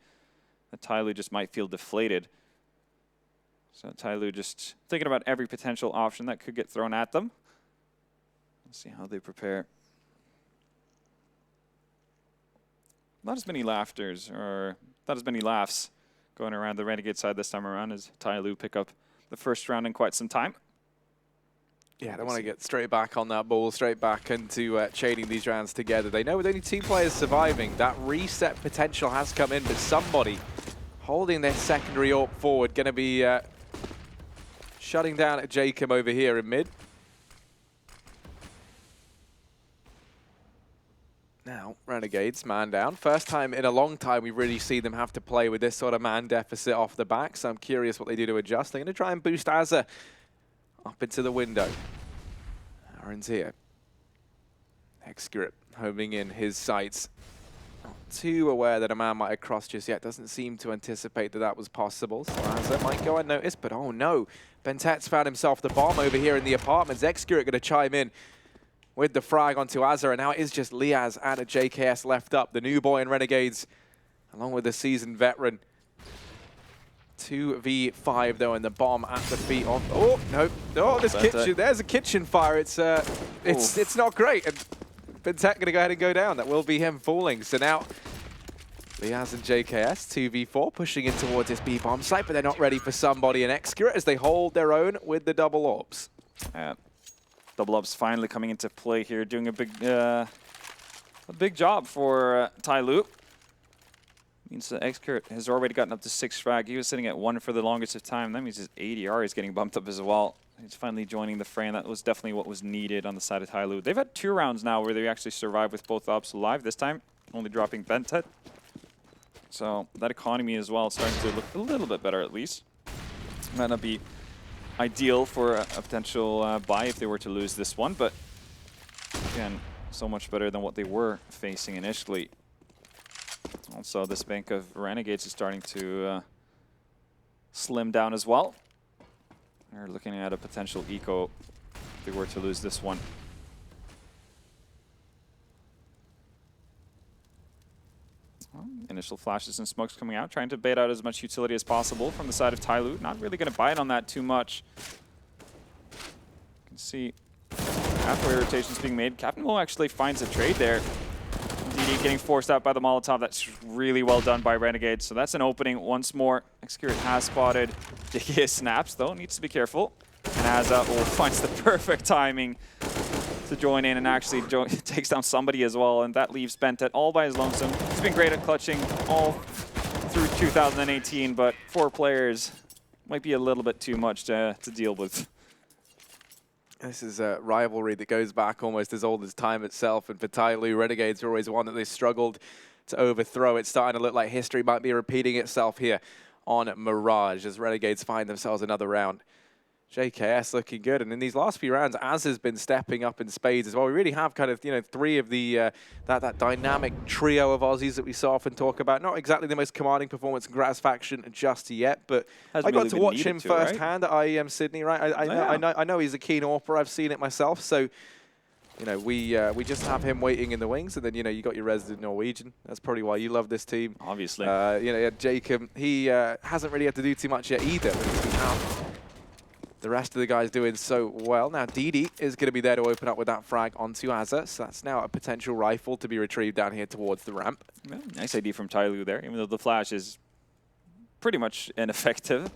that TYLOO just might feel deflated. So TYLOO just thinking about every potential option that could get thrown at them. Let's see how they prepare. Not as many laughters, or not as many laughs going around the Renegade side this time around as TYLOO pick up the first round in quite some time. Yeah, they want to get straight back on that ball, straight back into chaining these rounds together. They know with only 2 players surviving, that reset potential has come in, but somebody holding their secondary AWP forward, going to be shutting down Jacob over here in mid. Now, Renegades, man down. First time in a long time we really see them have to play with this sort of man deficit off the back, so I'm curious what they do to adjust. They're going to try and boost Azza up into the window. Aaron's here. X-Grip homing in his sights. Not too aware that a man might have crossed just yet. Doesn't seem to anticipate that that was possible. So Azza might go unnoticed, but oh no. Bentet's found himself the bomb over here in the apartments. X-Grip going to chime in with the frag onto Azza, and now it is just Liaz and a JKS left up. The new boy in Renegades, along with the seasoned veteran. 2v5 though, and the bomb at the feet of... Oh, no. Oh, this kitchen. There's a kitchen fire. It's not great. And Bentet going to go ahead and go down. That will be him falling. So now, Liaz and JKS, 2v4, pushing in towards this B-bomb site, but they're not ready for somebody in Excurate as they hold their own with the double orbs. Double ups finally coming into play here, doing a big job for TYLOO. Means X-Kurt has already gotten up to 6 frag. He was sitting at 1 for the longest of time. That means his ADR is getting bumped up as well. He's finally joining the fray, and that was definitely what was needed on the side of TYLOO. They've had 2 rounds now where they actually survived with both ops alive. This time, only dropping Bentet. So that economy as well is starting to look a little bit better at least. Might not be ideal for a potential buy if they were to lose this one, but again, so much better than what they were facing initially. Also, this bank of Renegades is starting to slim down as well. They're looking at a potential eco if they were to lose this one. Well, initial flashes and smokes coming out, trying to bait out as much utility as possible from the side of TYLOO. Not really going to bite on that too much. You can see halfway rotations being made. Captain Mo actually finds a trade there. DD getting forced out by the Molotov. That's really well done by Renegade. So that's an opening once more. X-Curate has spotted. JK snaps though, needs to be careful. And Azza finds the perfect timing to join in and actually takes down somebody as well. And that leaves Bentet all by his lonesome. He's been great at clutching all through 2018, but 4 players might be a little bit too much to deal with. This is a rivalry that goes back almost as old as time itself, and for TYLOO, Renegades are always one that they struggled to overthrow. It's starting to look like history might be repeating itself here on Mirage as Renegades find themselves another round. JKS looking good, and in these last few rounds, Az has been stepping up in spades as well. We really have kind of, 3 of the that dynamic trio of Aussies that we so often talk about. Not exactly the most commanding performance and gratisfaction just yet, but I got to watch him firsthand at IEM Sydney, right? I know he's a keen AWPer. I've seen it myself, so we just have him waiting in the wings, and then you got your resident Norwegian. That's probably why you love this team. Obviously, Jacob. He hasn't really had to do too much yet either. But we have the rest of the guys doing so well. Now, DD is going to be there to open up with that frag onto Azza, so that's now a potential rifle to be retrieved down here towards the ramp. Yeah, nice ID from TYLOO there, even though the flash is pretty much ineffective.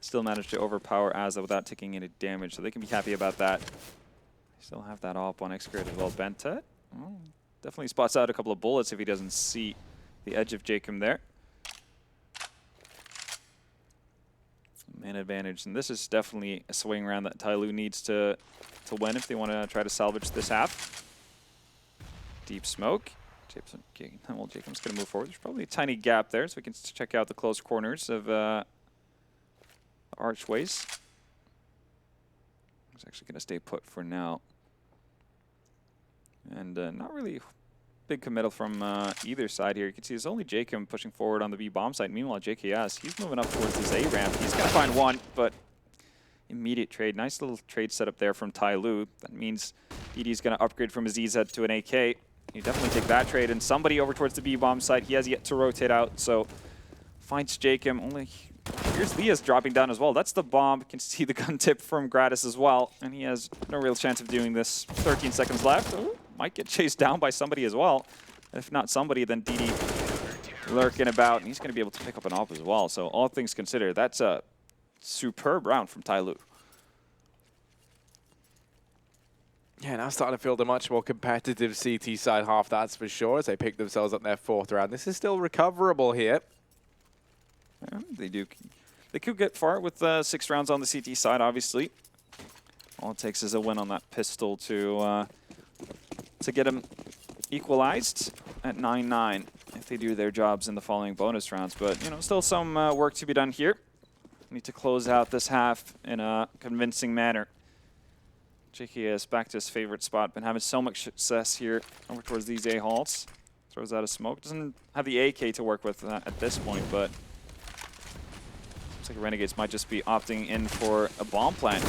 Still managed to overpower Azza without taking any damage, so they can be happy about that. Still have that op on X-Grid as well. Benta definitely spots out a couple of bullets if he doesn't see the edge of Jacob there. Man advantage, and this is definitely a swing round that TYLOO needs to win if they want to try to salvage this half. Deep smoke. Well, Jacob's going to move forward. There's probably a tiny gap there, so we can check out the close corners of the archways. He's actually going to stay put for now. And not really big committal from either side here. You can see it's only Jacob pushing forward on the B bomb side. Meanwhile, JKS, he's moving up towards his A ramp. He's going to find one, but immediate trade. Nice little trade setup there from TYLOO. That means DD's going to upgrade from his EZ to an AK. You definitely take that trade, and somebody over towards the B bomb side. He has yet to rotate out, so finds Jacob. Only here's Lias dropping down as well. That's the bomb. You can see the gun tip from Gratis as well, and he has no real chance of doing this. 13 seconds left. Ooh, might get chased down by somebody as well. If not somebody, then DD lurking about, and he's going to be able to pick up an op as well. So all things considered, that's a superb round from TYLOO. Yeah, now starting to feel the much more competitive CT side half, that's for sure, as they pick themselves up their 4th round. This is still recoverable here. Yeah, they could get far with 6 rounds on the CT side, obviously. All it takes is a win on that pistol to get them equalized at 9-9 if they do their jobs in the following bonus rounds. But, you know, still some work to be done here. Need to close out this half in a convincing manner. JKS back to his favorite spot, been having so much success here over towards these A halls. Throws out a smoke. Doesn't have the AK to work with at this point, but looks like Renegades might just be opting in for a bomb plant.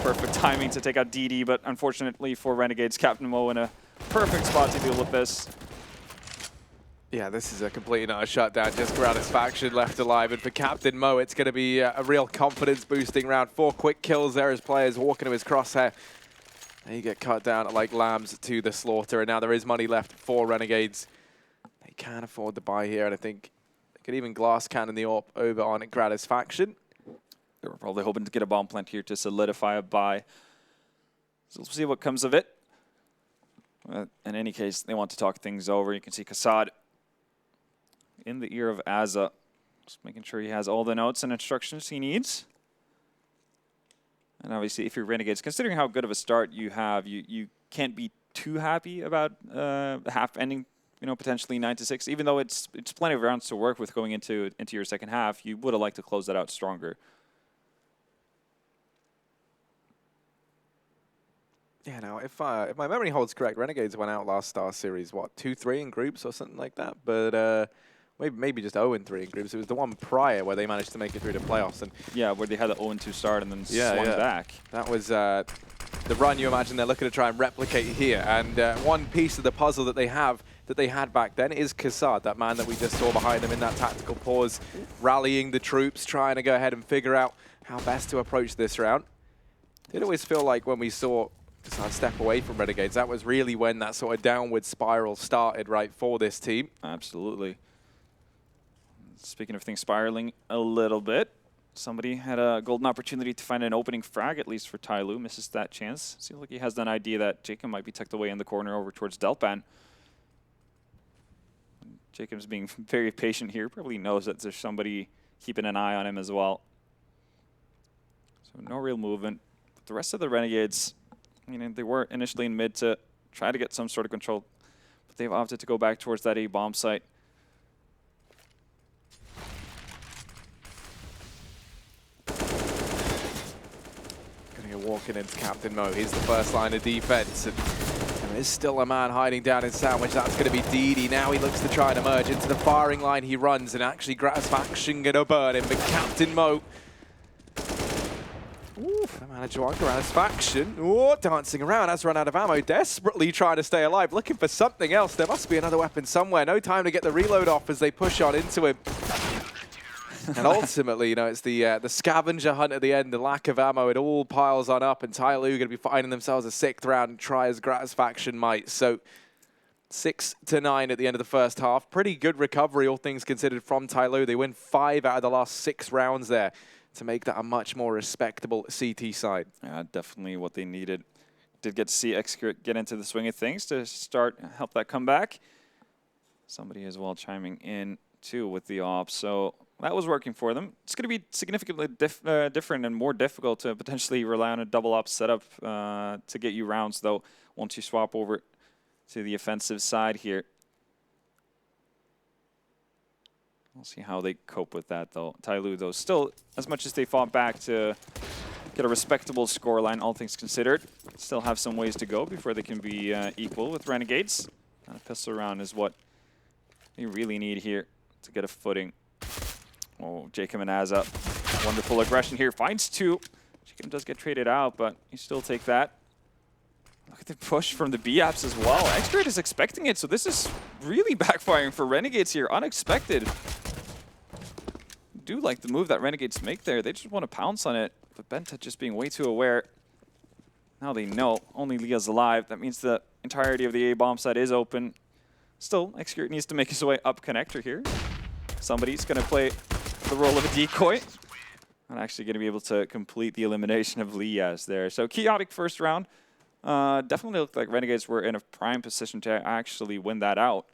Perfect timing to take out DD, but unfortunately for Renegades, Captain Mo in a perfect spot to deal with this. Yeah, this is a complete and utter shutdown. Just Gratisfaction left alive. And for Captain Mo, it's going to be a real confidence-boosting round. 4 quick kills there as players walking to his crosshair. They get cut down like lambs to the slaughter. And now there is money left for Renegades. They can't afford to buy here. And I think they could even glass cannon the AWP over on Gratisfaction. They were probably hoping to get a bomb plant here to solidify a buy. So we'll see what comes of it. In any case, they want to talk things over. You can see Kassad in the ear of Azza, just making sure he has all the notes and instructions he needs. And obviously, if you're Renegades, considering how good of a start you have, you can't be too happy about the half ending, you know, potentially 9-6. Even though it's plenty of rounds to work with going into your second half, you would have liked to close that out stronger. Yeah, now, if my memory holds correct, Renegades went out last StarSeries, what, 2-3 in groups or something like that? But maybe just 0-3 in groups. It was the one prior where they managed to make it through the playoffs. And yeah, where they had the 0-2 start and then swung back. That was the run you imagine they're looking to try and replicate here. And one piece of the puzzle that they had back then is Kassad, that man that we just saw behind them in that tactical pause, rallying the troops, trying to go ahead and figure out how best to approach this round. It always feel like when we saw Kassad step away from Renegades, that was really when that sort of downward spiral started, right, for this team. Absolutely. Speaking of things spiraling a little bit, somebody had a golden opportunity to find an opening frag, at least for TYLOO. Misses that chance. Seems like he has an idea that Jacob might be tucked away in the corner over towards Delpan. Jacob's being very patient here. Probably knows that there's somebody keeping an eye on him as well. So no real movement. But the rest of the Renegades, you know, they were initially in mid to try to get some sort of control, but they've opted to go back towards that A bomb site. Walking into Captain Mo. Here's the first line of defense. And there is still a man hiding down in Sandwich. That's going to be DD. Now he looks to try and emerge into the firing line. He runs, and actually Gratisfaction going to burn him. But Captain Mo, manager on Gratisfaction, dancing around, has run out of ammo, desperately trying to stay alive, looking for something else. There must be another weapon somewhere. No time to get the reload off as they push on into him. And ultimately, you know, it's the scavenger hunt at the end, the lack of ammo, it all piles on up, and TYLOO going to be finding themselves a 6th round and try as Gratisfaction might. So 6-9 at the end of the first half. Pretty good recovery, all things considered, from TYLOO. They win 5 out of the last 6 rounds there to make that a much more respectable CT side. Yeah, definitely what they needed. did get to see Execute get into the swing of things to help that comeback. Somebody as well chiming in too with the ops, so that was working for them. It's going to be significantly different and more difficult to potentially rely on a double op setup to get you rounds, though, once you swap over to the offensive side here. We'll see how they cope with that, though. TYLOO, though, still, as much as they fought back to get a respectable scoreline, all things considered, still have some ways to go before they can be equal with Renegades. And a pistol round is what they really need here to get a footing. Oh, Jacob and Azza, wonderful aggression here, finds 2. Jacob does get traded out, but you still take that. Look at the push from the B-apps as well. X-Grade is expecting it, so this is really backfiring for Renegades here. Unexpected. Do like the move that Renegades make there. They just want to pounce on it, but Benta just being way too aware. Now they know only Leah's alive. That means the entirety of the A-bomb side is open. Still, Execute needs to make his way up connector here. Somebody's going to play the role of a decoy. Not actually going to be able to complete the elimination of Lias there. So chaotic first round. Definitely looked like Renegades were in a prime position to actually win that out.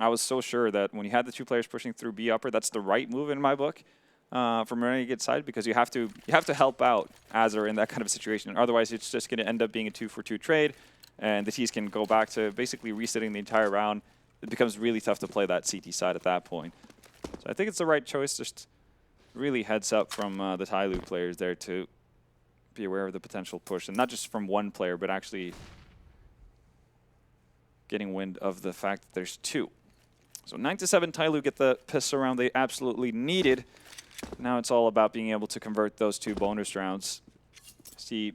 I was so sure that when you had the 2 players pushing through B upper, that's the right move in my book from Renegades side, because you have to help out Azar in that kind of situation. Otherwise, it's just going to end up being a 2-for-2 trade, and the T's can go back to basically resetting the entire round. It becomes really tough to play that CT side at that point. So I think it's the right choice. Just really heads up from the TYLOO players there to be aware of the potential push, and not just from one player, but actually getting wind of the fact that there's 2. So 9-7, TYLOO get the pistol round they absolutely needed. Now it's all about being able to convert those 2 bonus rounds. See,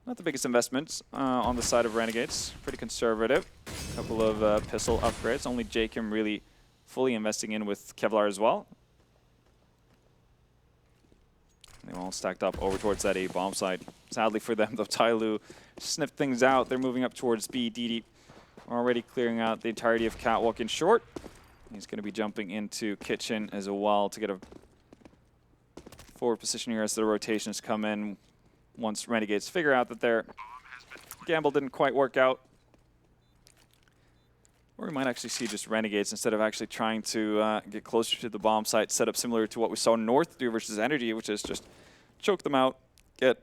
not the biggest investments on the side of Renegades. Pretty conservative. A couple of pistol upgrades. Only Jacob really fully investing in with Kevlar as well. They all stacked up over towards that A-bomb side. Sadly for them, though, TYLOO sniffed things out. They're moving up towards B. DD already clearing out the entirety of Catwalk in short. He's going to be jumping into Kitchen as well to get a forward position here as the rotations come in. Once Renegades figure out that their gamble didn't quite work out. Or we might actually see just Renegades, instead of actually trying to get closer to the bomb site, set up similar to what we saw North do versus Energy, which is just choke them out, get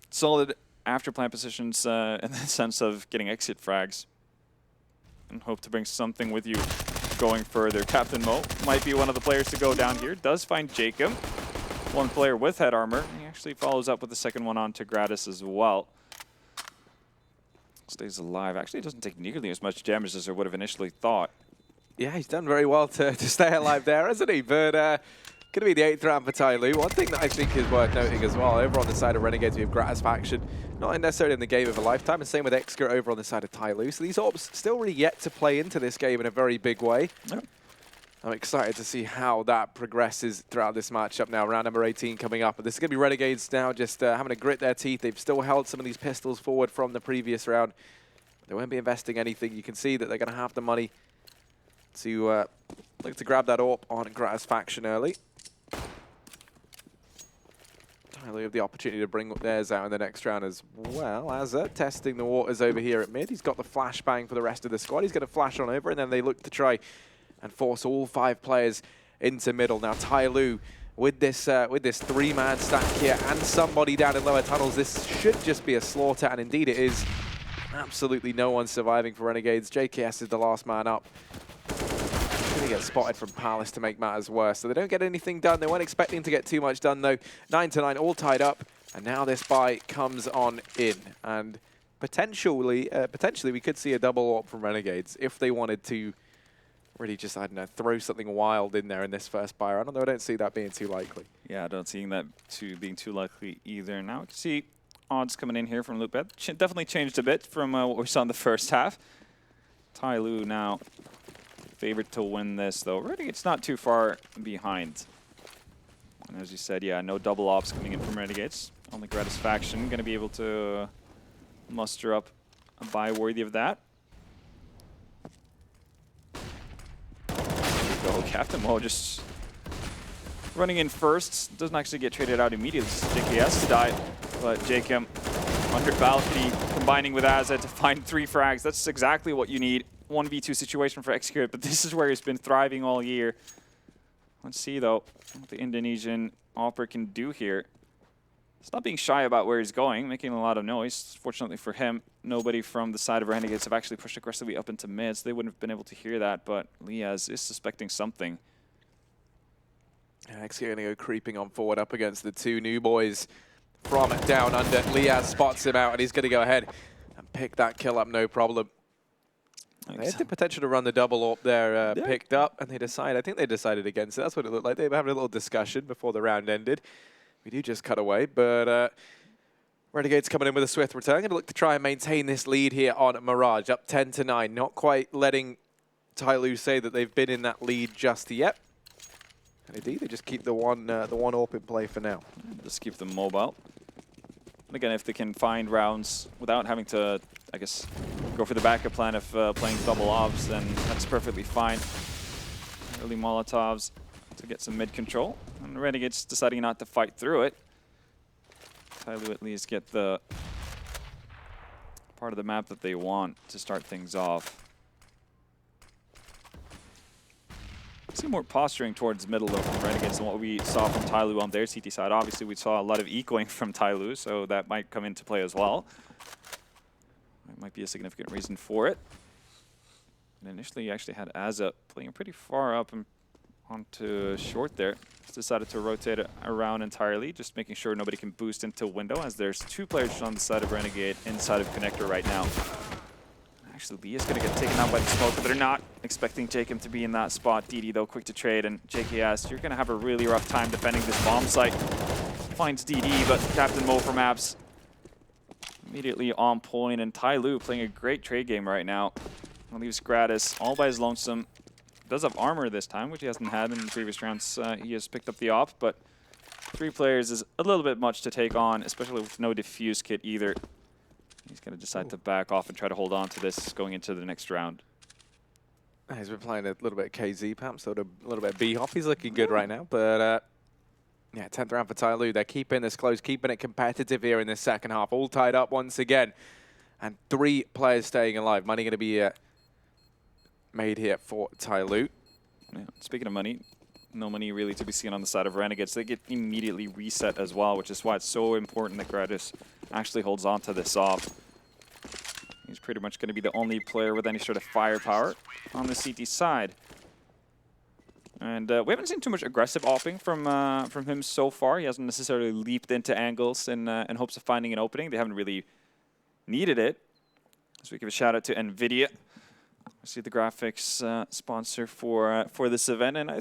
solid after plant positions in the sense of getting exit frags, and hope to bring something with you going further. Captain Mo might be one of the players to go down here. Does find Jacob, one player with head armor. He actually follows up with the second one on to Gratis as well. Stays alive. Actually, doesn't take nearly as much damage as I would have initially thought. Yeah, he's done very well to stay alive there, hasn't he? But going to be the 8th round for TYLOO. One thing that I think is worth noting as well, over on the side of Renegades, we have Gratisfaction, not necessarily in the game of a lifetime, and same with Exker over on the side of TYLOO. So these orbs still really yet to play into this game in a very big way. Yep. I'm excited to see how that progresses throughout this matchup now. Round number 18 coming up. But this is going to be Renegades now just having to grit their teeth. They've still held some of these pistols forward from the previous round. They won't be investing anything. You can see that they're going to have the money to look to grab that AWP on Gratisfaction early. TYLOO have the opportunity to bring theirs out in the next round as well. Azza testing the waters over here at mid. He's got the flashbang for the rest of the squad. He's going to flash on over, and then they look to try and force all 5 players into middle. Now TYLOO with this 3-man stack here and somebody down in lower tunnels, this should just be a slaughter, and indeed it is. Absolutely no one surviving for Renegades. JKS is the last man up. Going to get spotted from Palace to make matters worse. So they don't get anything done. They weren't expecting to get too much done though. 9-9, all tied up. And now this buy comes on in. And potentially we could see a double AWP from Renegades if they wanted to really just, I don't know, throw something wild in there in this first buy round. Although I don't see that being too likely. Yeah, I don't see that being too likely either. Now we can see odds coming in here from Loopbed. Definitely changed a bit from what we saw in the first half. TYLOO now favored to win this, though. Really, it's not too far behind. And as you said, yeah, no double ops coming in from Renegades. Only Gratisfaction going to be able to muster up a buy worthy of that. There we go. Captain Mo just running in first. Doesn't actually get traded out immediately. This is JKS to die. But Jacob under balcony, combining with Azza to find 3 frags. That's exactly what you need. 1v2 situation for Execute, but this is where he's been thriving all year. Let's see, though, what the Indonesian Opera can do here. He's not being shy about where he's going, making a lot of noise. Fortunately for him, nobody from the side of Renegades have actually pushed aggressively up into mid, so they wouldn't have been able to hear that, but Liaz is suspecting something. Execute going to go creeping on forward up against the 2 new boys from down under. Liaz spots him out, and he's going to go ahead and pick that kill up, no problem. They had the potential to run the double up there, picked up, and I think they decided against it. That's what it looked like. They were having a little discussion before the round ended. We do just cut away, but Renegades coming in with a swift return. Going to look to try and maintain this lead here on Mirage, up 10-9. Not quite letting TYLOO say that they've been in that lead just yet. And indeed, they just keep the one AWP in play for now. Just keep them mobile. And again, if they can find rounds without having to, I guess, go for the backup plan of playing double ops, then that's perfectly fine. Early Molotovs to get some mid control. And Renegades deciding not to fight through it. TYLOO at least get the part of the map that they want to start things off. See more posturing towards middle of Renegades than what we saw from TYLOO on their CT side. Obviously, we saw a lot of ecoing from TYLOO, so that might come into play as well. That might be a significant reason for it. And initially, you actually had Azza playing pretty far up and onto short there. Just decided to rotate it around entirely, just making sure nobody can boost into window, as there's 2 players on the side of Renegade inside of connector right now. Actually, Lee is going to get taken out by the smoke, but they're not expecting Jacob to be in that spot. DD, though, quick to trade, and JKS, you're going to have a really rough time defending this bomb site. Finds DD, but Captain Mo from Abs immediately on point, and TYLOO playing a great trade game right now. Leaves Gratis all by his lonesome. Does have armor this time, which he hasn't had in the previous rounds. He has picked up the op, but 3 players is a little bit much to take on, especially with no defuse kit either. He's going to decide to back off and try to hold on to this going into the next round. He's been playing a little bit of KZ, perhaps, so a little bit of B-Hop. He's looking good right now, but yeah, 10th round for TYLOO. They're keeping this close, keeping it competitive here in this second half. All tied up once again, and 3 players staying alive. Money going to be made here for TYLOO. Yeah, speaking of money, no money really to be seen on the side of Renegades. They get immediately reset as well, which is why it's so important that Gratis actually holds on to this off. He's pretty much going to be the only player with any sort of firepower on the CT side. And we haven't seen too much aggressive opping from him so far. He hasn't necessarily leaped into angles in hopes of finding an opening. They haven't really needed it. So we give a shout out to NVIDIA. I see the graphics sponsor for this event, and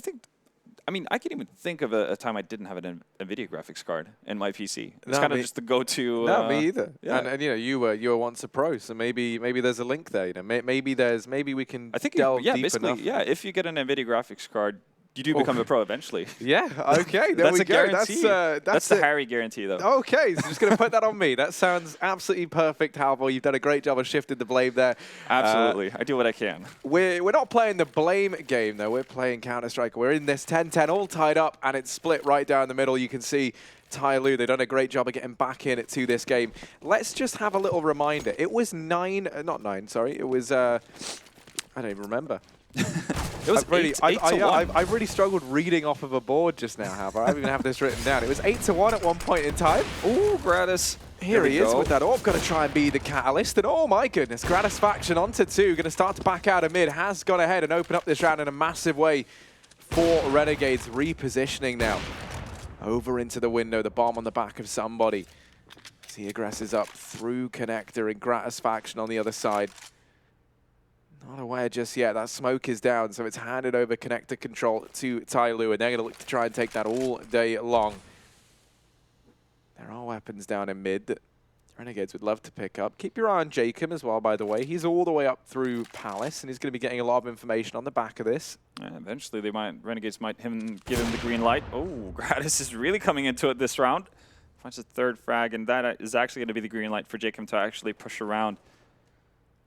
I mean, I can't even think of a time I didn't have an NVIDIA graphics card in my PC. It's kind of just the go-to. No, me either. Yeah. And you know, you were once a pro, so maybe there's a link there. You know, maybe we can. I think delve deep basically, enough. yeah. If you get an NVIDIA graphics card, you do become a pro eventually. Yeah. Okay. There That's we a go. guarantee. That's the Harry guarantee, though. Okay, so just going to put that on me. That sounds absolutely perfect, Halvor. You've done a great job of shifting the blame there. Absolutely. I do what I can. We're not playing the blame game, though. We're playing Counter-Strike. We're in this 10-10, all tied up, and it's split right down the middle. You can see TYLOO, they've done a great job of getting back in to this game. Let's just have a little reminder. It was it was, I don't even remember. It was I've really struggled reading off of a board just now, Halvor. I don't even have this written down. It was 8-1 at one point in time. Ooh, Gratis. Here he is with that AWP, going to try and be the catalyst. And oh my goodness, Gratisfaction onto 2, going to start to back out of mid. Has gone ahead and opened up this round in a massive way for Renegades. Repositioning now over into the window. The bomb on the back of somebody. As he aggresses up through connector, and Gratisfaction on the other side. Not aware just yet. That smoke is down, so it's handed over connector control to TYLOO, and they're going to look to try and take that all day long. There are weapons down in mid that Renegades would love to pick up. Keep your eye on Jacob as well, by the way. He's all the way up through Palace, and he's going to be getting a lot of information on the back of this. Eventually, Renegades might give him the green light. Oh, Gratis is really coming into it this round. Finds the 3rd frag, and that is actually going to be the green light for Jacob to actually push around.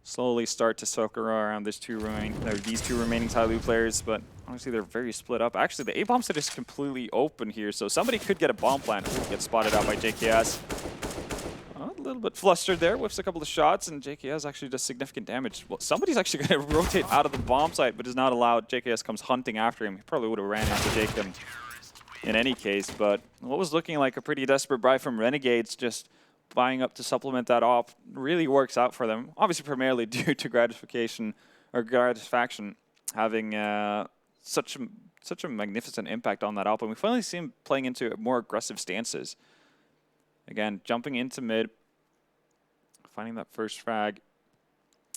Slowly start to circle around these 2 remaining TYLOO players, but honestly they're very split up. Actually, the A-bomb set is completely open here, so somebody could get a bomb plant. Ooh, gets spotted out by JKS. little bit flustered there, whiffs a couple of shots, and JKS actually does significant damage. Well, somebody's actually going to rotate out of the bomb site, but is not allowed. JKS comes hunting after him. He probably would have ran into Jacob in any case, but what was looking like a pretty desperate buy from Renegades, just buying up to supplement that op, really works out for them. Obviously, primarily due to gratification or gratification having such a magnificent impact on that op, and we finally see him playing into more aggressive stances. Again, jumping into mid, finding that first frag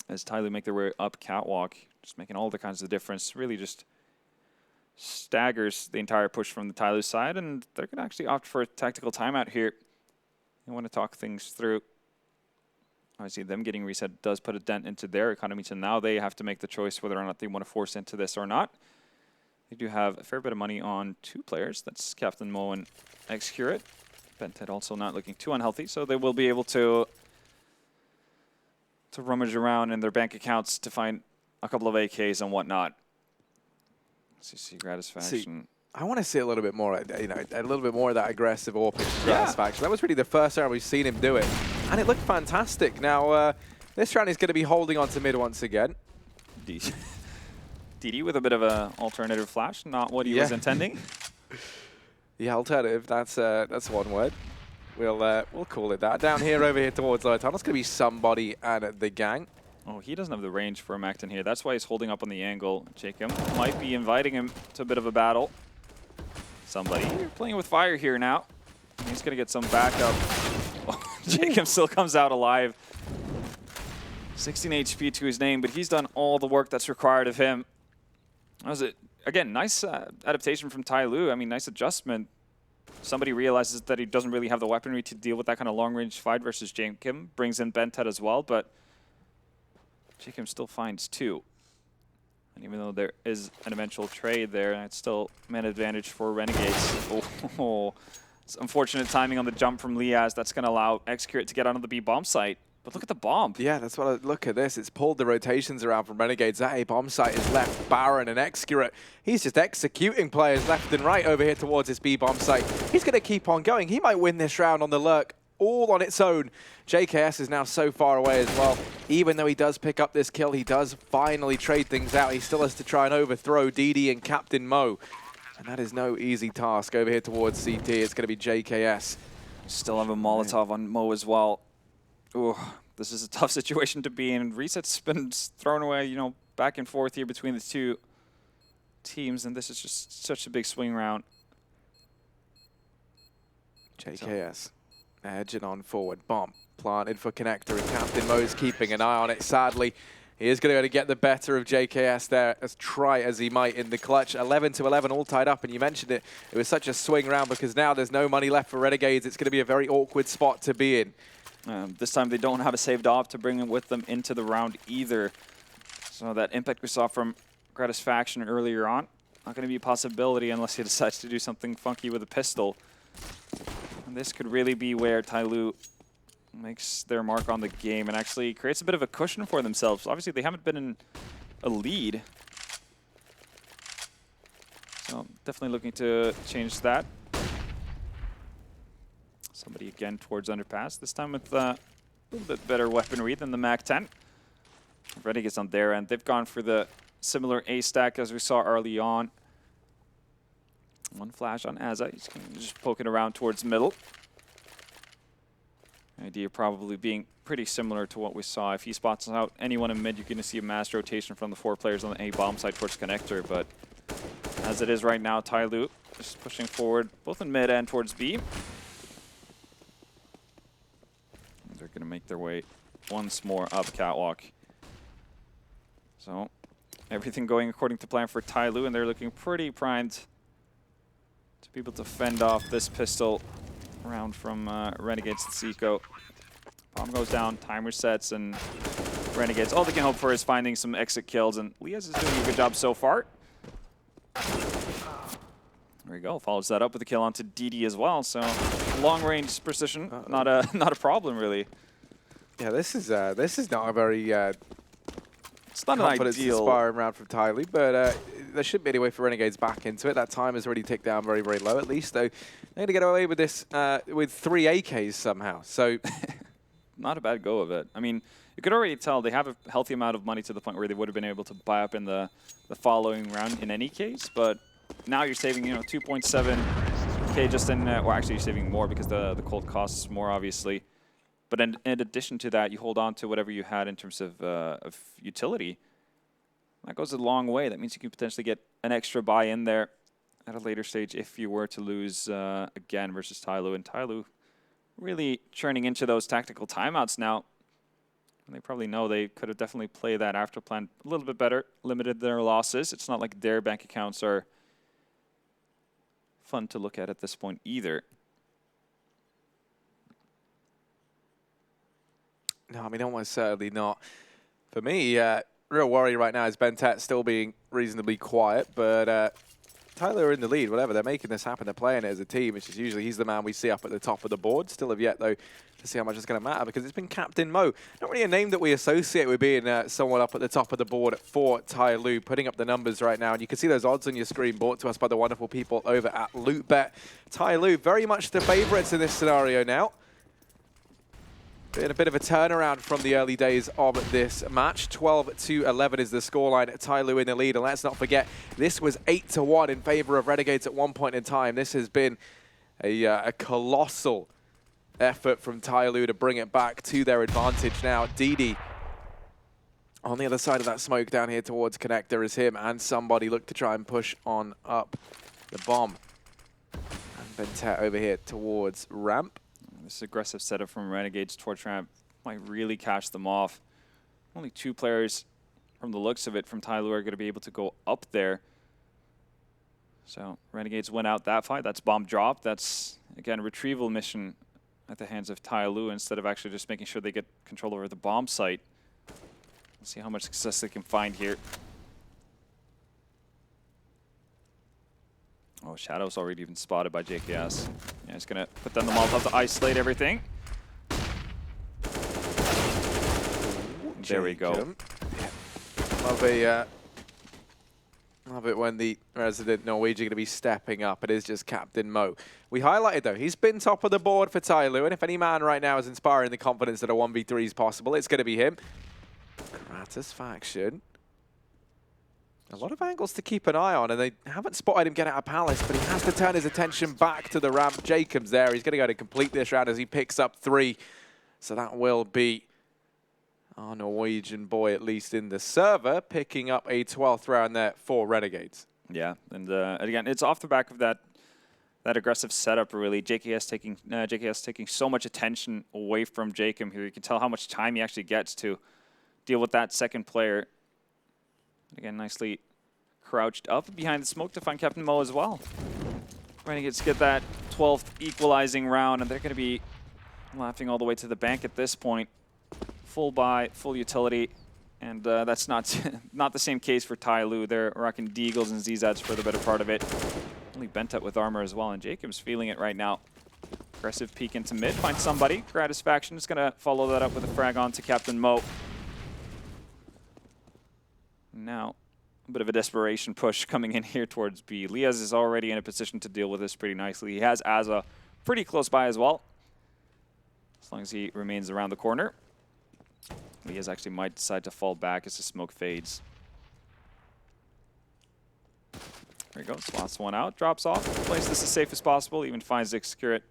as TYLOO make their way up catwalk, just making all the kinds of difference. Really just staggers the entire push from the TYLOO side, and they're going to actually opt for a tactical timeout here. They want to talk things through. Obviously, them getting reset does put a dent into their economy, so now they have to make the choice whether or not they want to force into this or not. They do have a fair bit of money on 2 players. That's Captain Mo and Excurate. Bented also not looking too unhealthy, so they will be able to rummage around in their bank accounts to find a couple of AKs and whatnot. See Gratisfaction. I want to see a little bit more, a little bit more of that aggressive AWP Gratisfaction. That was really the first round we've seen him do it, and it looked fantastic. Now, this round he's going to be holding on to mid once again. DD with a bit of an alternative flash, not what he was intending. Yeah, alternative. That's one word. We'll call it that. Down here, over here towards lower tunnel, it's going to be somebody and the gang. Oh, he doesn't have the range for a Macton here. That's why he's holding up on the angle. Jacob might be inviting him to a bit of a battle. Somebody playing with fire here now. He's going to get some backup. Oh, Jacob still comes out alive. 16 HP to his name, but he's done all the work that's required of him. That was it. Again, nice adaptation from TYLOO. I mean, nice adjustment. Somebody realizes that he doesn't really have the weaponry to deal with that kind of long-range fight versus Jacob. Brings in Bentet as well, but Jacob still finds 2. And even though there is an eventual trade there, it's still man advantage for Renegades. Oh, it's unfortunate timing on the jump from Liaz. That's going to allow Excurate to get onto the B bomb site. But look at the bomb. Yeah, that's what I look at this. It's pulled the rotations around from Renegades. That A bomb site is left barren and Excurate. He's just executing players left and right over here towards this B bomb site. He's going to keep on going. He might win this round on the lurk all on its own. JKS is now so far away as well. Even though he does pick up this kill, he does finally trade things out. He still has to try and overthrow DD and Captain Mo. And that is no easy task over here towards CT. It's going to be JKS. Still have a Molotov on Mo as well. Ooh, this is a tough situation to be in. Reset's been thrown away, back and forth here between the 2 teams, and this is just such a big swing round. JKS edging on forward. Bomb planted for Connector, and Captain Mo's keeping an eye on it. Sadly, he is going to get the better of JKS there, as try as he might in the clutch. 11-11, all tied up, and you mentioned it. It was such a swing round because now there's no money left for Renegades. It's going to be a very awkward spot to be in. This time they don't have a saved op to bring with them into the round either. So that impact we saw from Gratisfaction earlier on, not going to be a possibility unless he decides to do something funky with a pistol. And this could really be where TYLOO makes their mark on the game and actually creates a bit of a cushion for themselves. Obviously, they haven't been in a lead. So definitely looking to change that. Somebody again towards underpass, this time with a little bit better weaponry than the MAC-10. Renegades on their end. They've gone for the similar A stack as we saw early on. One flash on Azza. He's just poking around towards middle. Idea probably being pretty similar to what we saw. If he spots out anyone in mid, you're going to see a mass rotation from the 4 players on the A bomb side towards Connector. But as it is right now, TYLOO just pushing forward both in mid and towards B. They're going to make their way once more up catwalk. So everything going according to plan for TYLOO, and they're looking pretty primed to be able to fend off this pistol round from Renegades to Seiko. Bomb goes down, timer sets, and Renegades, all they can hope for is finding some exit kills, and Liaz is doing a good job so far. There we go, follows that up with a kill onto DD as well, so long range precision, not a problem really. Yeah, this is not a very it's not an ideal confidence-inspiring round from TYLOO, but there should be any way for Renegades back into it. That time has already ticked down very, very low at least, though they're going to get away with this with 3 AKs somehow. So not a bad go of it. I mean, you could already tell they have a healthy amount of money to the point where they would have been able to buy up in the following round in any case. But now you're saving, 2.7K just in, well, actually you're saving more because the cold costs more, obviously. But in addition to that, you hold on to whatever you had in terms of utility. That goes a long way. That means you can potentially get an extra buy in there at a later stage if you were to lose again versus TYLOO. And TYLOO really churning into those tactical timeouts now. And they probably know they could have definitely played that after plan a little bit better, limited their losses. It's not like their bank accounts are fun to look at this point either. No, I mean, almost certainly not. For me, real worry right now is Bentet still being reasonably quiet, but TYLOO are in the lead, whatever. They're making this happen. They're playing it as a team, which is usually he's the man we see up at the top of the board. Still have yet, though, to see how much it's going to matter because it's been Captain Mo. Not really a name that we associate with being someone up at the top of the board for TYLOO, putting up the numbers right now. And you can see those odds on your screen brought to us by the wonderful people over at LootBet. TYLOO very much the favorites in this scenario now. Been a bit of a turnaround from the early days of this match. 12-11 is the scoreline. TYLOO in the lead. And let's not forget, this was 8-1 in favor of Renegades at one point in time. This has been a colossal effort from TYLOO to bring it back to their advantage now. DD on the other side of that smoke down here towards connector is him and somebody look to try and push on up the bomb. And Bentet over here towards ramp. This aggressive setup from Renegades towards ramp might really catch them off. Only 2 players, from the looks of it, from TYLOO are going to be able to go up there. So Renegades went out that fight. That's bomb drop. That's, again, a retrieval mission at the hands of TYLOO instead of actually just making sure they get control over the bomb site. Let's see how much success they can find here. Oh, Shadow's already even spotted by JKS. Yeah, he's going to put down the Molotov to isolate everything. There we go. Yeah. Love it when the resident Norwegian going to be stepping up. It is just Captain Mo. We highlighted, though, he's been top of the board for TYLOO, and if any man right now is inspiring the confidence that a 1v3 is possible, it's going to be him. Kratos faction. A lot of angles to keep an eye on, and they haven't spotted him get out of Palace, but he has to turn his attention back to the ramp. Jacob's there. He's going to go to complete this round as he picks up 3. So that will be our Norwegian boy, at least in the server, picking up a 12th round there for Renegades. Yeah, and again, it's off the back of that aggressive setup, really. JKS taking so much attention away from Jacob here. You can tell how much time he actually gets to deal with that second player. Again, nicely crouched up behind the smoke to find Captain Mo as well. Renegades get that 12th equalizing round, and they're going to be laughing all the way to the bank at this point. Full buy, full utility, and that's not not the same case for TYLOO. They're rocking Deagles and ZZs for the better part of it. Only Bentet with armor as well, and Jacob's feeling it right now. Aggressive peek into mid, find somebody. Gratisfaction is going to follow that up with a frag on to Captain Mo. Now, a bit of a desperation push coming in here towards B. Liaz is already in a position to deal with this pretty nicely. He has Aza pretty close by as well, as long as he remains around the corner. Liaz actually might decide to fall back as the smoke fades. There he goes, last one out, drops off, plays this as safe as possible, even finds Excurate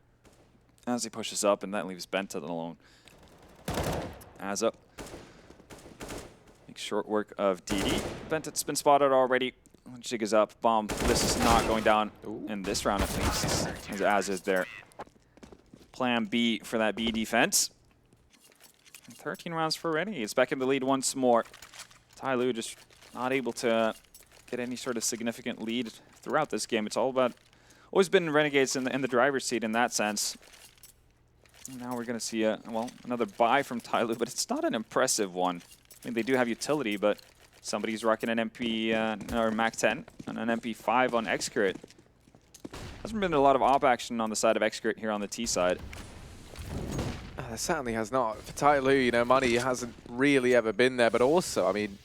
as he pushes up, and that leaves Bentet alone. Aza. Short work of DD. Bentet's been spotted already. Jig is up. Bomb. This is not going down in this round at least. As is there. Plan B for that B defense. 13 rounds for Renegades. Back in the lead once more. TYLOO just not able to get any sort of significant lead throughout this game. It's all about always been Renegades in the driver's seat in that sense. Now we're going to see another buy from TYLOO, but it's not an impressive one. I mean, they do have utility, but somebody's rocking an MP or MAC-10 and an MP5 on Excurate. Hasn't been a lot of op action on the side of Excurate here on the T side. There certainly has not. For TYLOO, money hasn't really ever been there, but also, I mean,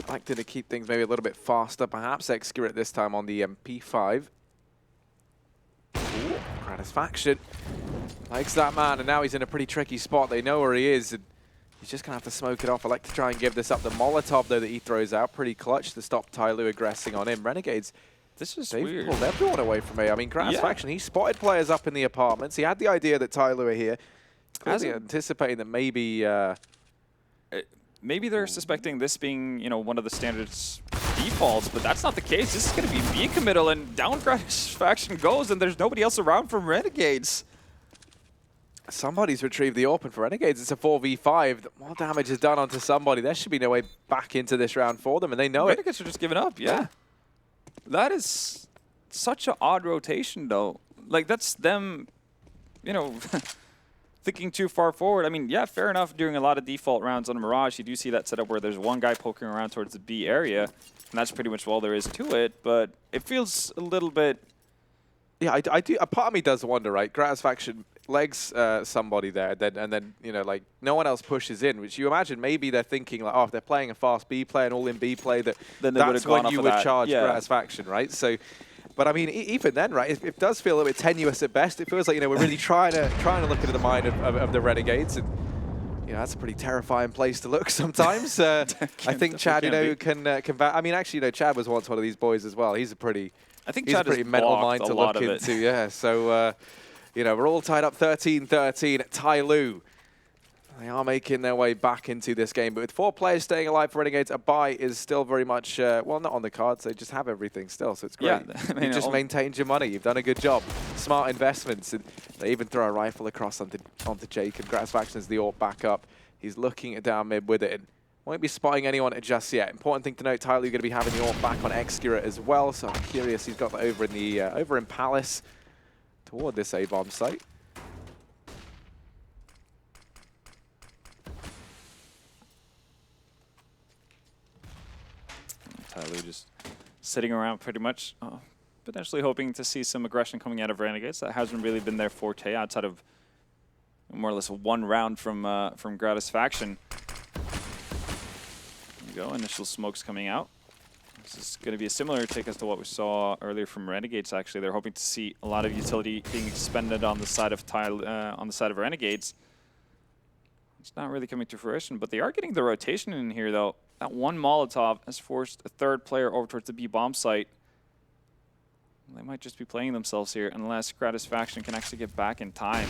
I like to keep things maybe a little bit faster. Perhaps Excurate this time on the MP5. Gratisfaction. Likes that man, and now he's in a pretty tricky spot. They know where he is, and he's just going to have to smoke it off. I like to try and give this up. The Molotov, though, that he throws out, pretty clutch to stop TYLOO aggressing on him. Renegades, this is they've weird. pulled everyone away from me. I mean, Grass Faction, he spotted players up in the apartments. He had the idea that TYLOO are here. Clearly anticipating that maybe... maybe they're suspecting this being, you know, one of the standards defaults, but that's not the case. This is going to be B committal, and down Grass Faction goes, and there's nobody else around from Renegades. Somebody's retrieved the AWP for Renegades. It's a 4v5. More damage is done onto somebody. There should be no way back into this round for them, and they know it. Renegades are just giving up, yeah. That is such an odd rotation, though. Like, that's them, you know, thinking too far forward. I mean, yeah, fair enough, during a lot of default rounds on Mirage, you do see that setup where there's one guy poking around towards the B area, and that's pretty much all there is to it, but it feels a little bit... Yeah, I do. A part of me does wonder, right? Grass Faction legs somebody there, and then you know, like no one else pushes in, which you imagine maybe they're thinking like, oh, if they're playing a fast B play and all in B play, that's when you would charge Grass Faction, right? So, but I mean, even then, right? It does feel a little bit tenuous at best. It feels like, you know, we're really trying to look into the mind of the Renegades, and you know, that's a pretty terrifying place to look sometimes. I think Chad, you know, can. I mean, actually, you know, Chad was once one of these boys as well. He's a pretty. I think he's Chad a pretty mental mind to look into, yeah. So, you know, we're all tied up 13-13 at TYLOO. They are making their way back into this game, but with 4 players staying alive for Renegades, a bye is still very much, well, not on the cards. They just have everything still, so it's great. Yeah, I mean, you just maintained your money. You've done a good job. Smart investments. And they even throw a rifle across onto Jake, and Grass Faction as the AWP back up. He's looking at down mid with it, and won't be spotting anyone just yet. Important thing to note, TYLOO going to be having the AWP back on Excurate as well, so I'm curious. He's got that over in the over in Palace toward this A-bomb site. TYLOO just sitting around pretty much, potentially hoping to see some aggression coming out of Renegades. That hasn't really been their forte outside of more or less one round from Gratis Faction. There you go, initial smokes coming out. This is going to be a similar take as to what we saw earlier from Renegades. Actually, they're hoping to see a lot of utility being expended on the side of Renegades. It's not really coming to fruition, but they are getting the rotation in here, though. That one Molotov has forced a third player over towards the B bomb site. They might just be playing themselves here unless Gratis Faction can actually get back in time.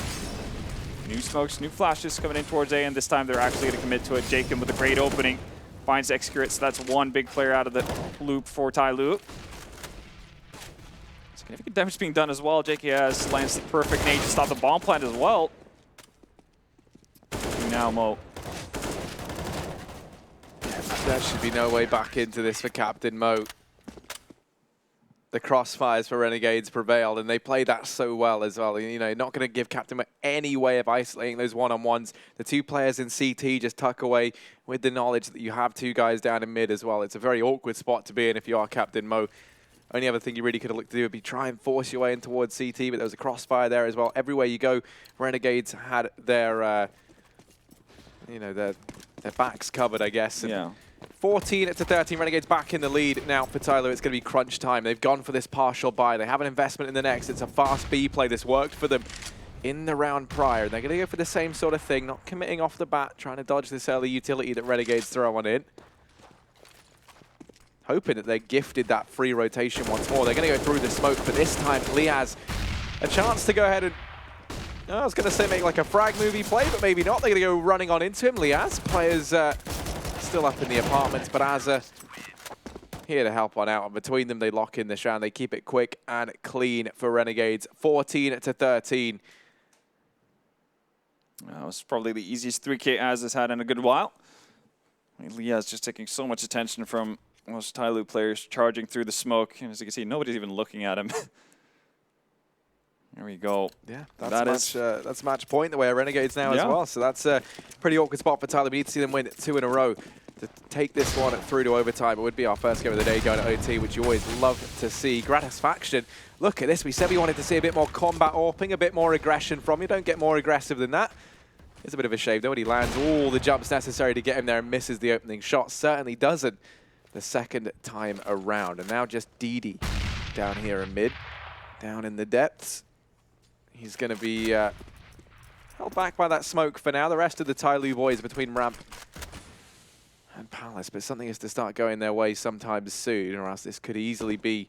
New smokes, new flashes coming in towards A, and this time they're actually going to commit to it. Jacob with a great opening. Finds Excurate, so that's one big player out of the loop for TYLOO. Significant damage being done as well. JKS lands the perfect nade to stop the bomb plant as well. Now Mo. There should be no way back into this for Captain Mo. The crossfires for Renegades prevailed, and they played that so well as well. You know, not going to give Captain Mo any way of isolating those one-on-ones. The 2 players in CT just tuck away with the knowledge that you have 2 guys down in mid as well. It's a very awkward spot to be in if you are Captain Mo. Only other thing you really could have looked to do would be try and force your way in towards CT, but there was a crossfire there as well. Everywhere you go, Renegades had their, you know, their backs covered, I guess. And yeah. 14-13, Renegades back in the lead now for TYLOO. It's going to be crunch time. They've gone for this partial buy. They have an investment in the next. It's a fast B play. This worked for them in the round prior. They're going to go for the same sort of thing, not committing off the bat, trying to dodge this early utility that Renegades throw on in. Hoping that they're gifted that free rotation once more. They're going to go through the smoke, but this time Liaz a chance to go ahead and, I was going to say make like a frag movie play, but maybe not. They're going to go running on into him. Liaz, players still up in the apartments, but Azza here to help on out. And between them, they lock in this round. They keep it quick and clean for Renegades. 14-13. That was probably the easiest 3K Az has had in a good while. Liaz just taking so much attention from most TYLOO players charging through the smoke. And as you can see, nobody's even looking at him. There we go. Yeah, that's match point the way Renegades now as well. So that's a pretty awkward spot for TYLOO. We need to see them win 2 in a row to take this one through to overtime. It would be our first game of the day going to OT, which you always love to see. Gratis Faction, look at this. We said we wanted to see a bit more combat AWPing, a bit more aggression from you. Don't get more aggressive than that. It's a bit of a shame. Nobody lands all the jumps necessary to get him there and misses the opening shot. Certainly doesn't the second time around. And now just DD down here in mid, down in the depths. He's going to be held back by that smoke for now. The rest of the TYLOO boys between Ramp and Palace, but something has to start going their way sometime soon, or else this could easily be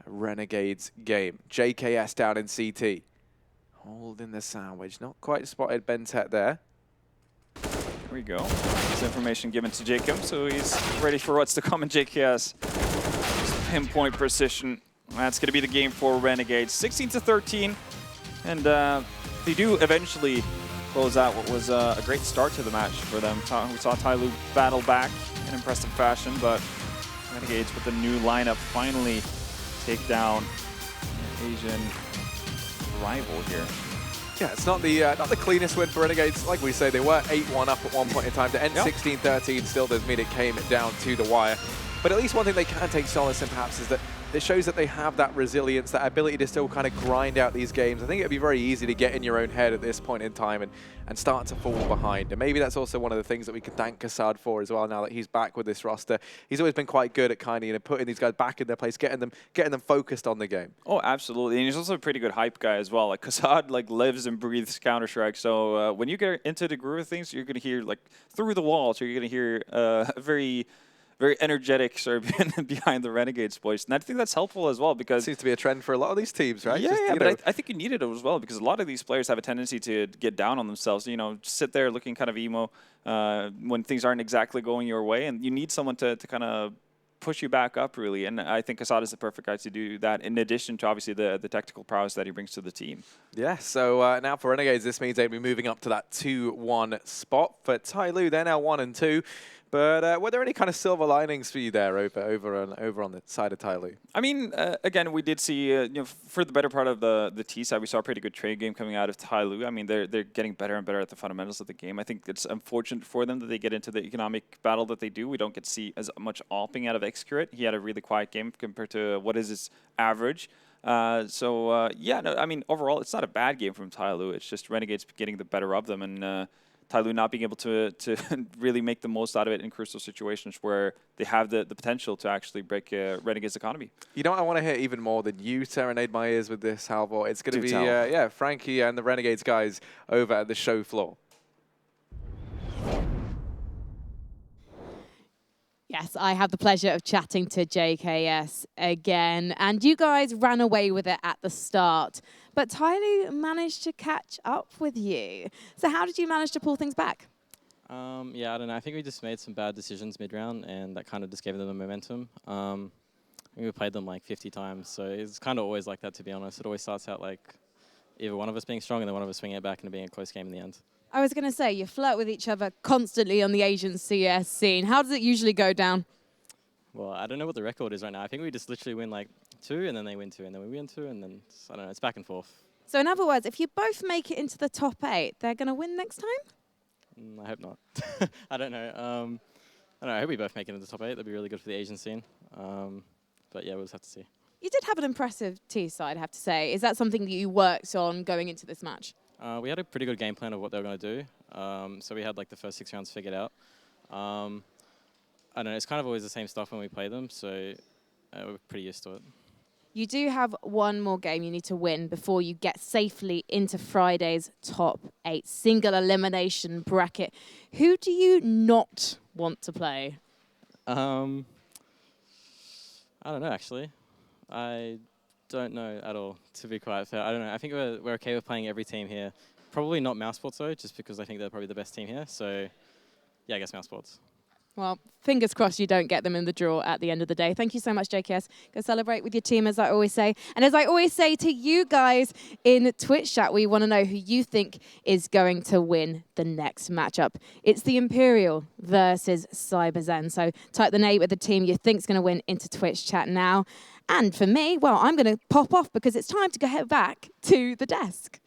a Renegades game. JKS down in CT. Holding the sandwich. Not quite spotted Bentet there. Here we go. This information given to Jacob, so he's ready for what's to come in JKS. Just pinpoint precision. That's going to be the game for Renegades. 16-13, and they do eventually close out what was a great start to the match for them. We saw TYLOO battle back in impressive fashion, but Renegades with the new lineup finally take down an Asian rival here. Yeah, it's not the cleanest win for Renegades. Like we say, they were 8-1 up at one point in time. To end 16-13 still does mean it came down to the wire. But at least one thing they can take solace in perhaps is that it shows that they have that resilience, that ability to still kind of grind out these games. I think it'd be very easy to get in your own head at this point in time and start to fall behind. And maybe that's also one of the things that we can thank Kassad for as well now that he's back with this roster. He's always been quite good at kind of putting these guys back in their place, getting them focused on the game. Oh, absolutely. And he's also a pretty good hype guy as well. Like Kassad lives and breathes Counter-Strike. So when you get into the groove of things, you're going to hear through the walls, you're going to hear a very energetic Serbian behind the Renegades voice. And I think that's helpful as well because... Seems to be a trend for a lot of these teams, right? Yeah, but I think you need it as well because a lot of these players have a tendency to get down on themselves, sit there looking kind of emo when things aren't exactly going your way. And you need someone to kind of push you back up, really. And I think Kassad is the perfect guy to do that, in addition to, obviously, the technical prowess that he brings to the team. Yeah, so now for Renegades, this means they'll be moving up to that 2-1 spot. For TYLOO, they're now 1 and 2. But were there any kind of silver linings for you there over on the side of TYLOO? I mean, again, we did see, for the better part of the T side, we saw a pretty good trade game coming out of TYLOO. I mean, they're getting better and better at the fundamentals of the game. I think it's unfortunate for them that they get into the economic battle that they do. We don't get to see as much AWPing out of Xcurate. He had a really quiet game compared to what is his average. Yeah, no, I mean, overall, it's not a bad game from TYLOO. It's just Renegades getting the better of them, and TYLOO not being able to really make the most out of it in crucial situations where they have the potential to actually break Renegade's economy. You know what I want to hear even more than you serenade my ears with this, Halvor? It's going to be Frankie and the Renegades guys over at the show floor. Yes, I have the pleasure of chatting to JKS again, and you guys ran away with it at the start, but TYLOO managed to catch up with you. So how did you manage to pull things back? Yeah, I don't know. I think we just made some bad decisions mid-round, and that kind of just gave them the momentum. We played them like 50 times, so it's kind of always like that, to be honest. It always starts out like either one of us being strong and then one of us swinging it back and it being a close game in the end. I was going to say, you flirt with each other constantly on the Asian CS scene. How does it usually go down? Well, I don't know what the record is right now. I think we just literally win like 2 and then they win 2 and then we win 2 and then, I don't know, it's back and forth. So in other words, if you both make it into the top 8, they're going to win next time? I hope not. I don't know. I don't know. I hope we both make it into the top 8. That'd be really good for the Asian scene. But yeah, we'll just have to see. You did have an impressive T side, I have to say. Is that something that you worked on going into this match? We had a pretty good game plan of what they were going to do. So we had like the first 6 rounds figured out. I don't know, it's kind of always the same stuff when we play them, so we're pretty used to it. You do have one more game you need to win before you get safely into Friday's top 8 single elimination bracket. Who do you not want to play? I don't know, actually. I don't know at all, to be quite fair. I don't know. I think we're okay with playing every team here. Probably not Mousesports, though, just because I think they're probably the best team here. So, yeah, I guess Mousesports. Well, fingers crossed you don't get them in the draw at the end of the day. Thank you so much, JKS. Go celebrate with your team, as I always say. And as I always say to you guys in Twitch chat, we want to know who you think is going to win the next matchup. It's the Imperial versus CyberZen. So type the name of the team you think's going to win into Twitch chat now. And for me, well, I'm going to pop off because it's time to go head back to the desk.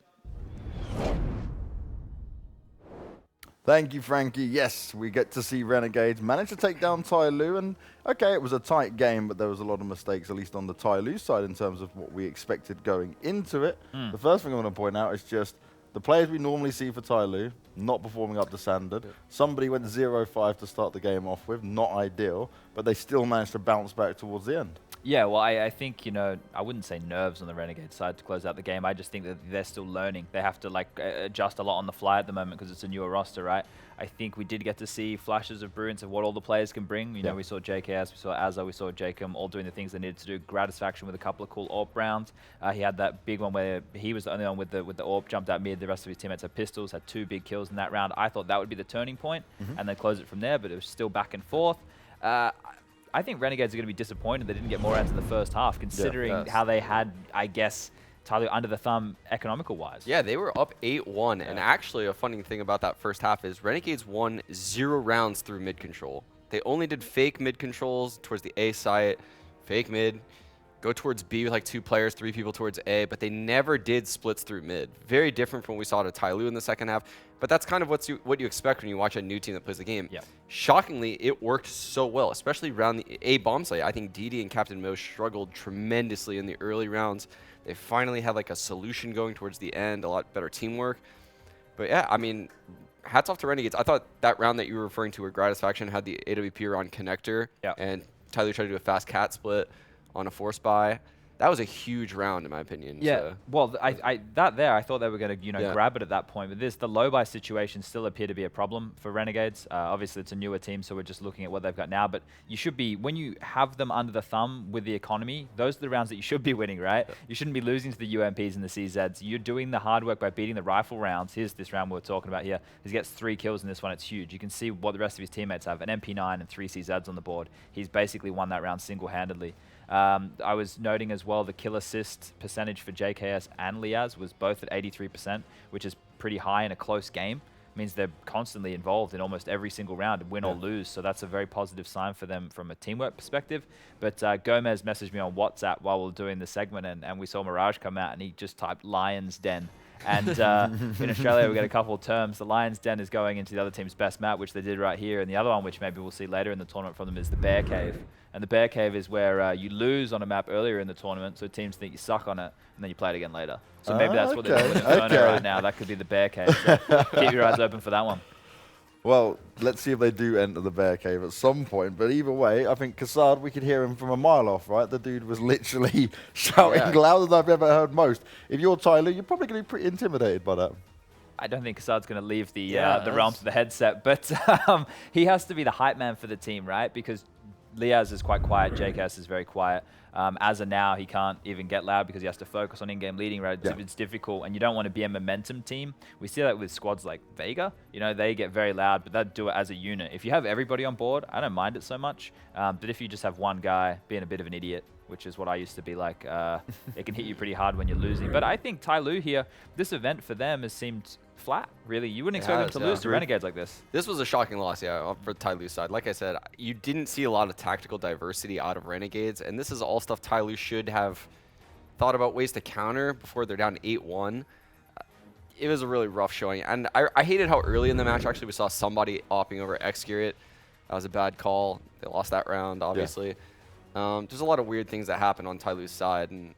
Thank you, Frankie. Yes, we get to see Renegades manage to take down TYLOO, and okay, it was a tight game, but there was a lot of mistakes, at least on the TYLOO side, in terms of what we expected going into it. The first thing I want to point out is just the The players we normally see for TYLOO, not performing up to standard. Somebody went 0-5 to start the game off with, not ideal, but they still managed to bounce back towards the end. Yeah, well, I think, you know, I wouldn't say nerves on the Renegade side to close out the game. I just think that they're still learning. They have to, like, adjust a lot on the fly at the moment because it's a newer roster, right? I think we did get to see flashes of brilliance of what all the players can bring. You know, we saw JKS, we saw Azza, we saw Jacob all doing the things they needed to do. Gratisfaction with a couple of cool AWP rounds. He had that big one where he was the only one with the AWP, jumped out mid. The rest of his teammates had pistols, had 2 big kills in that round. I thought that would be the turning point, and then close it from there, but it was still back and forth. I think Renegades are going to be disappointed they didn't get more rounds in the first half, considering how they had, I guess, TYLOO under the thumb economical-wise. Yeah, they were up 8-1, and actually a funny thing about that first half is Renegades won 0 rounds through mid-control. They only did fake mid-controls towards the A site, fake mid, go towards B with like 2 players, 3 people towards A, but they never did splits through mid. Very different from what we saw to TYLOO in the second half, but that's kind of what you expect when you watch a new team that plays the game. Yeah. Shockingly, it worked so well, especially around the A bomb site. I think DD and Captain Mo struggled tremendously in the early rounds. They finally had like a solution going towards the end, a lot better teamwork. But yeah, I mean, hats off to Renegades. I thought that round that you were referring to where Gratisfaction had the AWP on connector, and TYLOO tried to do a fast cat split on a force buy. That was a huge round, in my opinion. Yeah, So. well, I thought they were going to, you know, grab it at that point. But the low buy situation still appear to be a problem for Renegades. Obviously, it's a newer team, so we're just looking at what they've got now. But you should be, when you have them under the thumb with the economy, those are the rounds that you should be winning, right? Yeah. You shouldn't be losing to the UMPs and the CZs. You're doing the hard work by beating the rifle rounds. Here's this round we're talking about here. He gets 3 kills in this one. It's huge. You can see what the rest of his teammates have. An MP9 and 3 CZs on the board. He's basically won that round single-handedly. I was noting as well the kill assist percentage for JKS and Liaz was both at 83%, which is pretty high in a close game. It means they're constantly involved in almost every single round, win or lose. So that's a very positive sign for them from a teamwork perspective. But Gomez messaged me on WhatsApp while we were doing the segment, and we saw Mirage come out, and he just typed Lion's Den. And in Australia, we get a couple of terms. The Lion's Den is going into the other team's best map, which they did right here. And the other one, which maybe we'll see later in the tournament from them, is the Bear Cave. And the Bear Cave is where you lose on a map earlier in the tournament, so teams think you suck on it, and then you play it again later. So maybe that's what they're doing in Inferno right now. That could be the Bear Cave. So keep your eyes open for that one. Well, let's see if they do enter the Bear Cave at some point. But either way, I think Kassad, we could hear him from a mile off, right? The dude was literally shouting louder than I've ever heard most. If you're TYLOO, you're probably going to be pretty intimidated by that. I don't think Kassad's going to leave the realms of the headset, but he has to be the hype man for the team, right? Because Liaz is quite quiet, JKS is very quiet. As of now, he can't even get loud because he has to focus on in-game leading, right? It's difficult, and you don't want to be a momentum team. We see that with squads like Vega. You know, they get very loud, but they'd do it as a unit. If you have everybody on board, I don't mind it so much. But if you just have one guy being a bit of an idiot, which is what I used to be like, it can hit you pretty hard when you're losing. But I think TYLOO here, this event for them has seemed flat, really. You wouldn't expect them to lose to Renegades like this. This was a shocking loss, for TYLOO's side. Like I said, you didn't see a lot of tactical diversity out of Renegades, and this is all stuff TYLOO should have thought about ways to counter before they're down 8-1. It was a really rough showing, and I hated how early in the match, actually, we saw somebody opping over Xcurate. That was a bad call. They lost that round, obviously. There's a lot of weird things that happen on TYLOO's side, and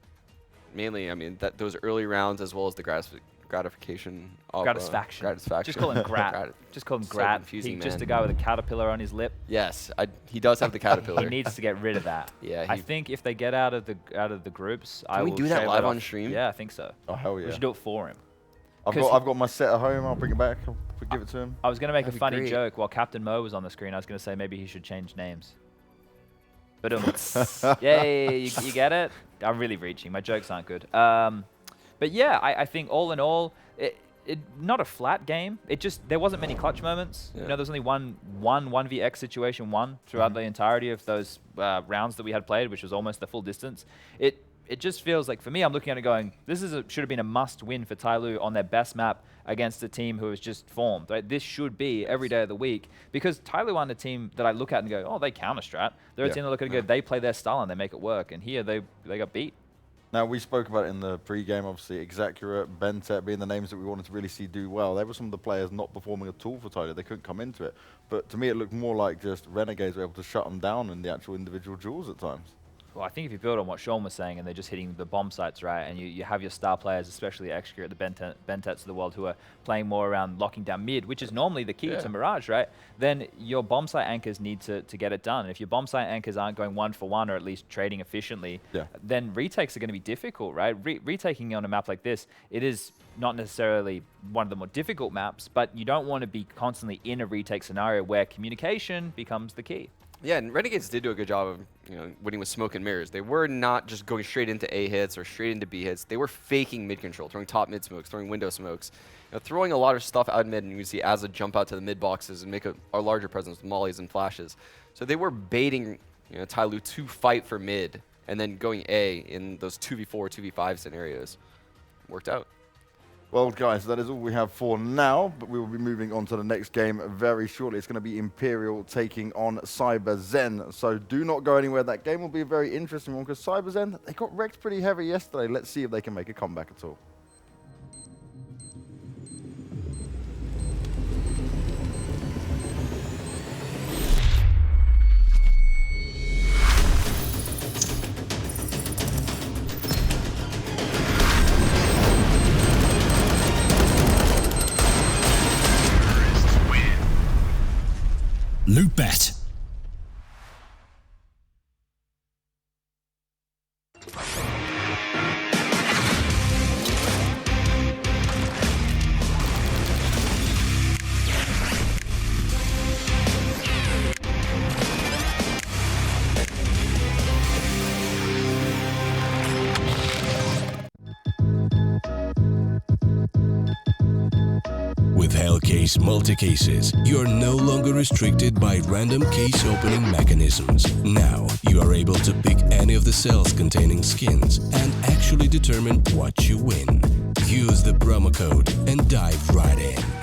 mainly, I mean, those early rounds as well as the gratification of Gratisfaction. Just call him Grat. Just call him Grat. He's just a guy with a caterpillar on his lip. Yes, he does have the caterpillar. He needs to get rid of that. Yeah, I think if they get out of the groups, Can we do that live on stream? Yeah, I think so. Oh hell yeah! We should do it for him. I've got my set at home. I'll bring it back. I'll give it to him. I was going to make a funny joke while Captain Mo was on the screen. I was going to say maybe he should change names. But yay, you get it? I'm really reaching. My jokes aren't good. But yeah, I think all in all, it not a flat game. There wasn't many clutch moments. You know, there was only one 1vx situation throughout the entirety of those rounds that we had played, which was almost the full distance. It just feels like, for me, I'm looking at it going, this should have been a must-win for TYLOO on their best map against a team who has just formed. Right? This should be every day of the week, because TYLOO aren't a team that I look at and go, oh, they counter-strat. They're a team that I look at and go, they play their style and they make it work. And here, they got beat. Now, we spoke about it in the pre-game, obviously, Xcurate, Bentet being the names that we wanted to really see do well. They were some of the players not performing at all for TYLOO. They couldn't come into it. But to me, it looked more like just Renegades were able to shut them down in the actual individual duels at times. Well, I think if you build on what Sean was saying and they're just hitting the bomb sites, right, and you have your star players, especially Execute, the Bentets of the world, who are playing more around locking down mid, which is normally the key to Mirage, right, then your bomb site anchors need to get it done. And if your bomb site anchors aren't going 1-for-1 or at least trading efficiently, then retakes are going to be difficult, right? Retaking on a map like this, it is not necessarily one of the more difficult maps, but you don't want to be constantly in a retake scenario where communication becomes the key. Yeah, and Renegades did do a good job of winning with smoke and mirrors. They were not just going straight into A hits or straight into B hits. They were faking mid control, throwing top mid smokes, throwing window smokes, throwing a lot of stuff out mid, and you see as a jump out to the mid boxes and make a larger presence with mollies and flashes. So they were baiting TYLOO to fight for mid and then going A in those 2v4, 2v5 scenarios. Worked out. Well, guys, that is all we have for now, but we will be moving on to the next game very shortly. It's going to be Imperial taking on CyberZen, so do not go anywhere. That game will be a very interesting one, because CyberZen, they got wrecked pretty heavy yesterday. Let's see if they can make a comeback at all. Loot bet. With Hellcase multi-cases, you are no longer restricted by random case opening mechanisms. Now, you are able to pick any of the cells containing skins and actually determine what you win. Use the promo code and dive right in.